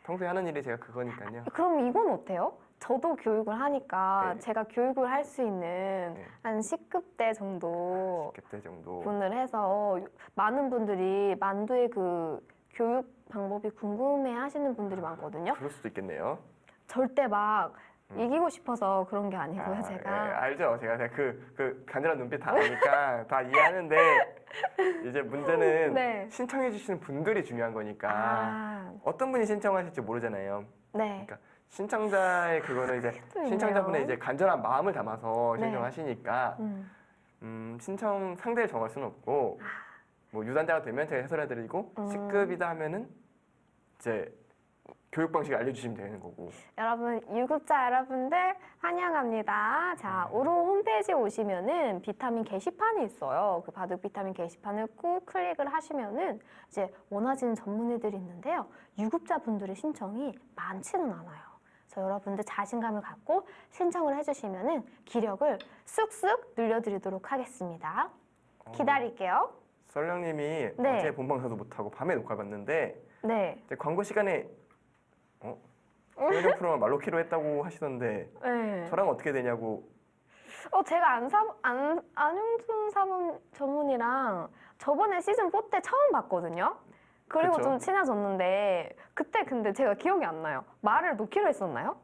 [SPEAKER 2] 평소에 하는 일이 제가 그거니까요.
[SPEAKER 1] 그럼 이건 어때요? 저도 교육을 하니까
[SPEAKER 2] 네.
[SPEAKER 1] 제가 교육을 할 수 있는 한 10급대 정도
[SPEAKER 2] 그때 정도.
[SPEAKER 1] 분을 해서 많은 분들이 만두의 그 교육 방법이 궁금해 하시는 분들이 많거든요.
[SPEAKER 2] 그럴 수도 있겠네요.
[SPEAKER 1] 절대 막 이기고 싶어서 그런 게 아니고요,
[SPEAKER 2] 예,
[SPEAKER 1] 제가.
[SPEAKER 2] 알죠. 제가 그 간절한 눈빛 다 아니까 다 이해하는데 이제 문제는
[SPEAKER 1] 네.
[SPEAKER 2] 신청해 주시는 분들이 중요한 거니까 어떤 분이 신청하실지 모르잖아요.
[SPEAKER 1] 네.
[SPEAKER 2] 그러니까 신청자의 그거는 이제 신청자분의 이제 간절한 마음을 담아서
[SPEAKER 1] 네.
[SPEAKER 2] 신청하시니까 신청 상대를 정할 수는 없고 뭐 유단자가 되면 제가 해설해드리고 10급이다 하면은 이제 교육 방식을 알려주시면 되는 거고.
[SPEAKER 1] 여러분, 유급자 여러분들 환영합니다. 자, 오로 홈페이지에 오시면은 비타민 게시판이 있어요. 그 바둑 비타민 게시판을 꾹 클릭을 하시면은 이제 원하시는 전문의들이 있는데요. 유급자 분들의 신청이 많지는 않아요. 그래서 여러분들 자신감을 갖고 신청을 해주시면은 기력을 쑥쑥 늘려드리도록 하겠습니다. 기다릴게요.
[SPEAKER 2] 썰령님이
[SPEAKER 1] 네.
[SPEAKER 2] 어제 본방사수 못하고 밤에 녹화 봤는데
[SPEAKER 1] 네.
[SPEAKER 2] 이제 광고 시간에 송혜령 프로가 말로키로 했다고 하시던데
[SPEAKER 1] 네.
[SPEAKER 2] 저랑 어떻게 되냐고.
[SPEAKER 1] 제가 안용준 사범 전문이랑 저번에 시즌 4 때 처음 봤거든요. 그리고
[SPEAKER 2] 그쵸?
[SPEAKER 1] 좀 친해졌는데 그때 근데 제가 기억이 안 나요. 말을 놓기로 했었나요?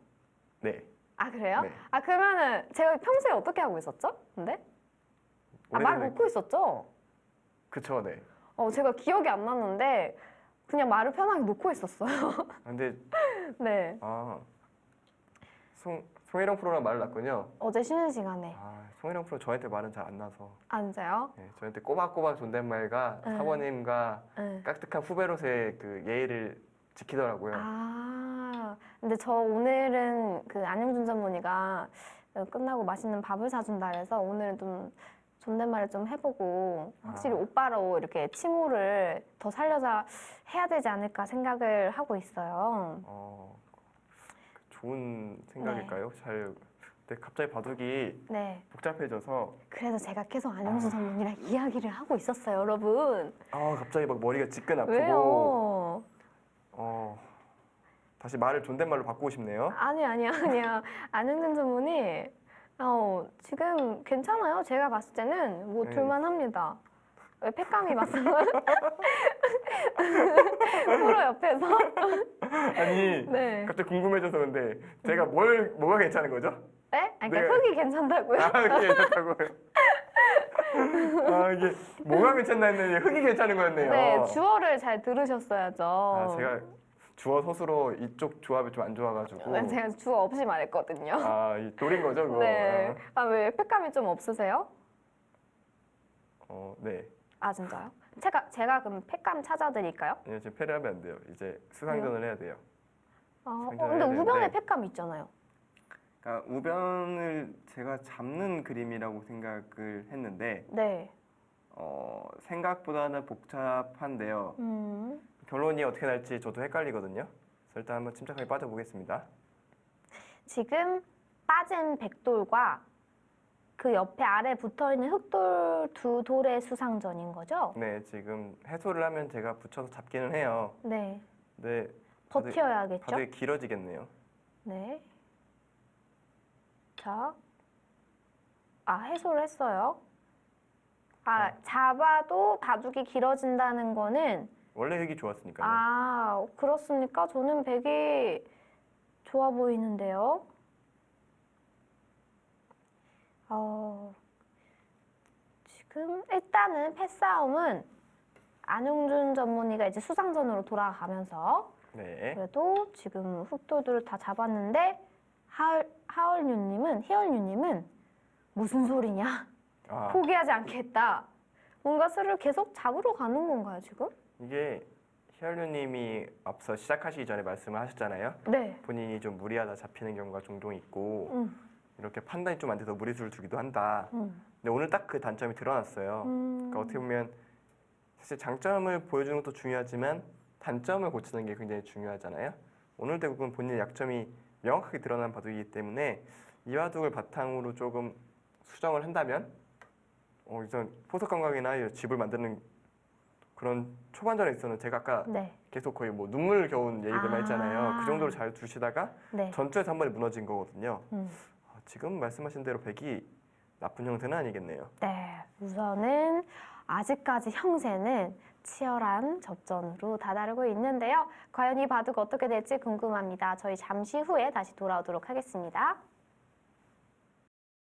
[SPEAKER 2] 네.
[SPEAKER 1] 아 그래요?
[SPEAKER 2] 네.
[SPEAKER 1] 아 그러면은 제가 평소에 어떻게 하고 있었죠? 근데 말
[SPEAKER 2] 오래전에-
[SPEAKER 1] 놓고 있었죠?
[SPEAKER 2] 그쵸, 네.
[SPEAKER 1] 제가 기억이 안 났는데 그냥 말을 편하게 놓고 있었어요.
[SPEAKER 2] 근데
[SPEAKER 1] 네.
[SPEAKER 2] 송혜령 프로랑 말을 놨군요.
[SPEAKER 1] 어제 쉬는 시간에.
[SPEAKER 2] 송혜령 프로 저한테 말은 잘 안 나서.
[SPEAKER 1] 안 돼요?
[SPEAKER 2] 네, 저한테 꼬박꼬박 존댓말과
[SPEAKER 1] 네.
[SPEAKER 2] 사모님과
[SPEAKER 1] 네.
[SPEAKER 2] 깍듯한 후배로서의 그 예의를 지키더라고요.
[SPEAKER 1] 근데 저 오늘은 그 안영준 전문의가 끝나고 맛있는 밥을 사준다 그래서 오늘은 좀 존댓말을 좀 해보고 확실히 오빠로 이렇게 칭호를 더 살려서 해야 되지 않을까 생각을 하고 있어요.
[SPEAKER 2] 좋은 생각일까요? 근데 갑자기 바둑이
[SPEAKER 1] 네.
[SPEAKER 2] 복잡해져서
[SPEAKER 1] 그래서 제가 계속 안영준 전문의랑 이야기를 하고 있었어요, 여러분.
[SPEAKER 2] 갑자기 막 머리가 지끈 아프고
[SPEAKER 1] 왜요?
[SPEAKER 2] 다시 말을 존댓말로 바꾸고 싶네요.
[SPEAKER 1] 아니야. 안영준 전문의 지금 괜찮아요. 제가 봤을 때는 뭐
[SPEAKER 2] 네.
[SPEAKER 1] 둘만합니다. 왜 팩감이 맞서요? 프로 옆에서?
[SPEAKER 2] 아니
[SPEAKER 1] 네.
[SPEAKER 2] 갑자기 궁금해져서 근데 제가 뭐가 괜찮은 거죠?
[SPEAKER 1] 네? 그러니까
[SPEAKER 2] 내가-
[SPEAKER 1] 흙이 괜찮다고요?
[SPEAKER 2] 그게 괜찮다고요. 이게 뭐가 괜찮나 했는데 흙이 괜찮은 거였네요.
[SPEAKER 1] 네, 주어를 잘 들으셨어야죠.
[SPEAKER 2] 제가 주어 서술어 이쪽 조합이 좀 안 좋아가지고.
[SPEAKER 1] 네, 제가 주어 없이 말했거든요.
[SPEAKER 2] 이 돌인 거죠, 그거.
[SPEAKER 1] 네. 왜 팩감이 좀 없으세요?
[SPEAKER 2] 네.
[SPEAKER 1] 진짜요? 제가 그럼 팩감 찾아드릴까요?
[SPEAKER 2] 아니요, 지금 패를 하면 안 돼요. 이제 수상전을 해야 돼요.
[SPEAKER 1] 근데
[SPEAKER 2] 해야
[SPEAKER 1] 우변에
[SPEAKER 2] 되는데.
[SPEAKER 1] 팩감 있잖아요.
[SPEAKER 2] 그러니까 우변을 제가 잡는 그림이라고 생각을 했는데
[SPEAKER 1] 네.
[SPEAKER 2] 생각보다는 복잡한데요. 결론이 어떻게 날지 저도 헷갈리거든요. 그래서 일단 한번 침착하게 빠져보겠습니다.
[SPEAKER 1] 지금 빠진 백돌과 그 옆에 아래 붙어있는 흑돌 두 돌의 수상전인 거죠?
[SPEAKER 2] 네, 지금 해소를 하면 제가 붙여서 잡기는 해요.
[SPEAKER 1] 네.
[SPEAKER 2] 네,
[SPEAKER 1] 버텨야겠죠?
[SPEAKER 2] 바둑이 길어지겠네요.
[SPEAKER 1] 네. 자. 해소를 했어요. 잡아도 바둑이 길어진다는 거는
[SPEAKER 2] 원래 흙이 좋았으니까요.
[SPEAKER 1] 그렇습니까? 저는 백이 좋아 보이는데요. 지금 일단은 패싸움은 안용준 전문의가 이제 수상전으로 돌아가면서
[SPEAKER 2] 네.
[SPEAKER 1] 그래도 지금 흑돌들을 다 잡았는데 희얼유님은 무슨 소리냐? 포기하지 않겠다. 뭔가 수를 계속 잡으러 가는 건가요, 지금?
[SPEAKER 2] 이게 희열류님이 앞서 시작하시기 전에 말씀을 하셨잖아요.
[SPEAKER 1] 네.
[SPEAKER 2] 본인이 좀 무리하다 잡히는 경우가 종종 있고 이렇게 판단이 좀 안 돼서 무리수를 두기도 한다. 근데 오늘 딱 그 단점이 드러났어요. 그러니까 어떻게 보면 사실 장점을 보여주는 것도 중요하지만 단점을 고치는 게 굉장히 중요하잖아요. 오늘 대국은 본인의 약점이 명확하게 드러난 바둑이기 때문에 이 바둑을 바탕으로 조금 수정을 한다면 우선 포석 감각이나 집을 만드는 그런 초반전에 있어서는 제가 아까
[SPEAKER 1] 네.
[SPEAKER 2] 계속 거의 뭐 눈물겨운 얘기들만 했잖아요. 그 정도로 잘 두시다가
[SPEAKER 1] 네.
[SPEAKER 2] 전투에서 한 번에 무너진 거거든요. 지금 말씀하신 대로 백이 나쁜 형태는 아니겠네요.
[SPEAKER 1] 네. 우선은 아직까지 형세는 치열한 접전으로 다다르고 있는데요. 과연 이 바둑 어떻게 될지 궁금합니다. 저희 잠시 후에 다시 돌아오도록 하겠습니다.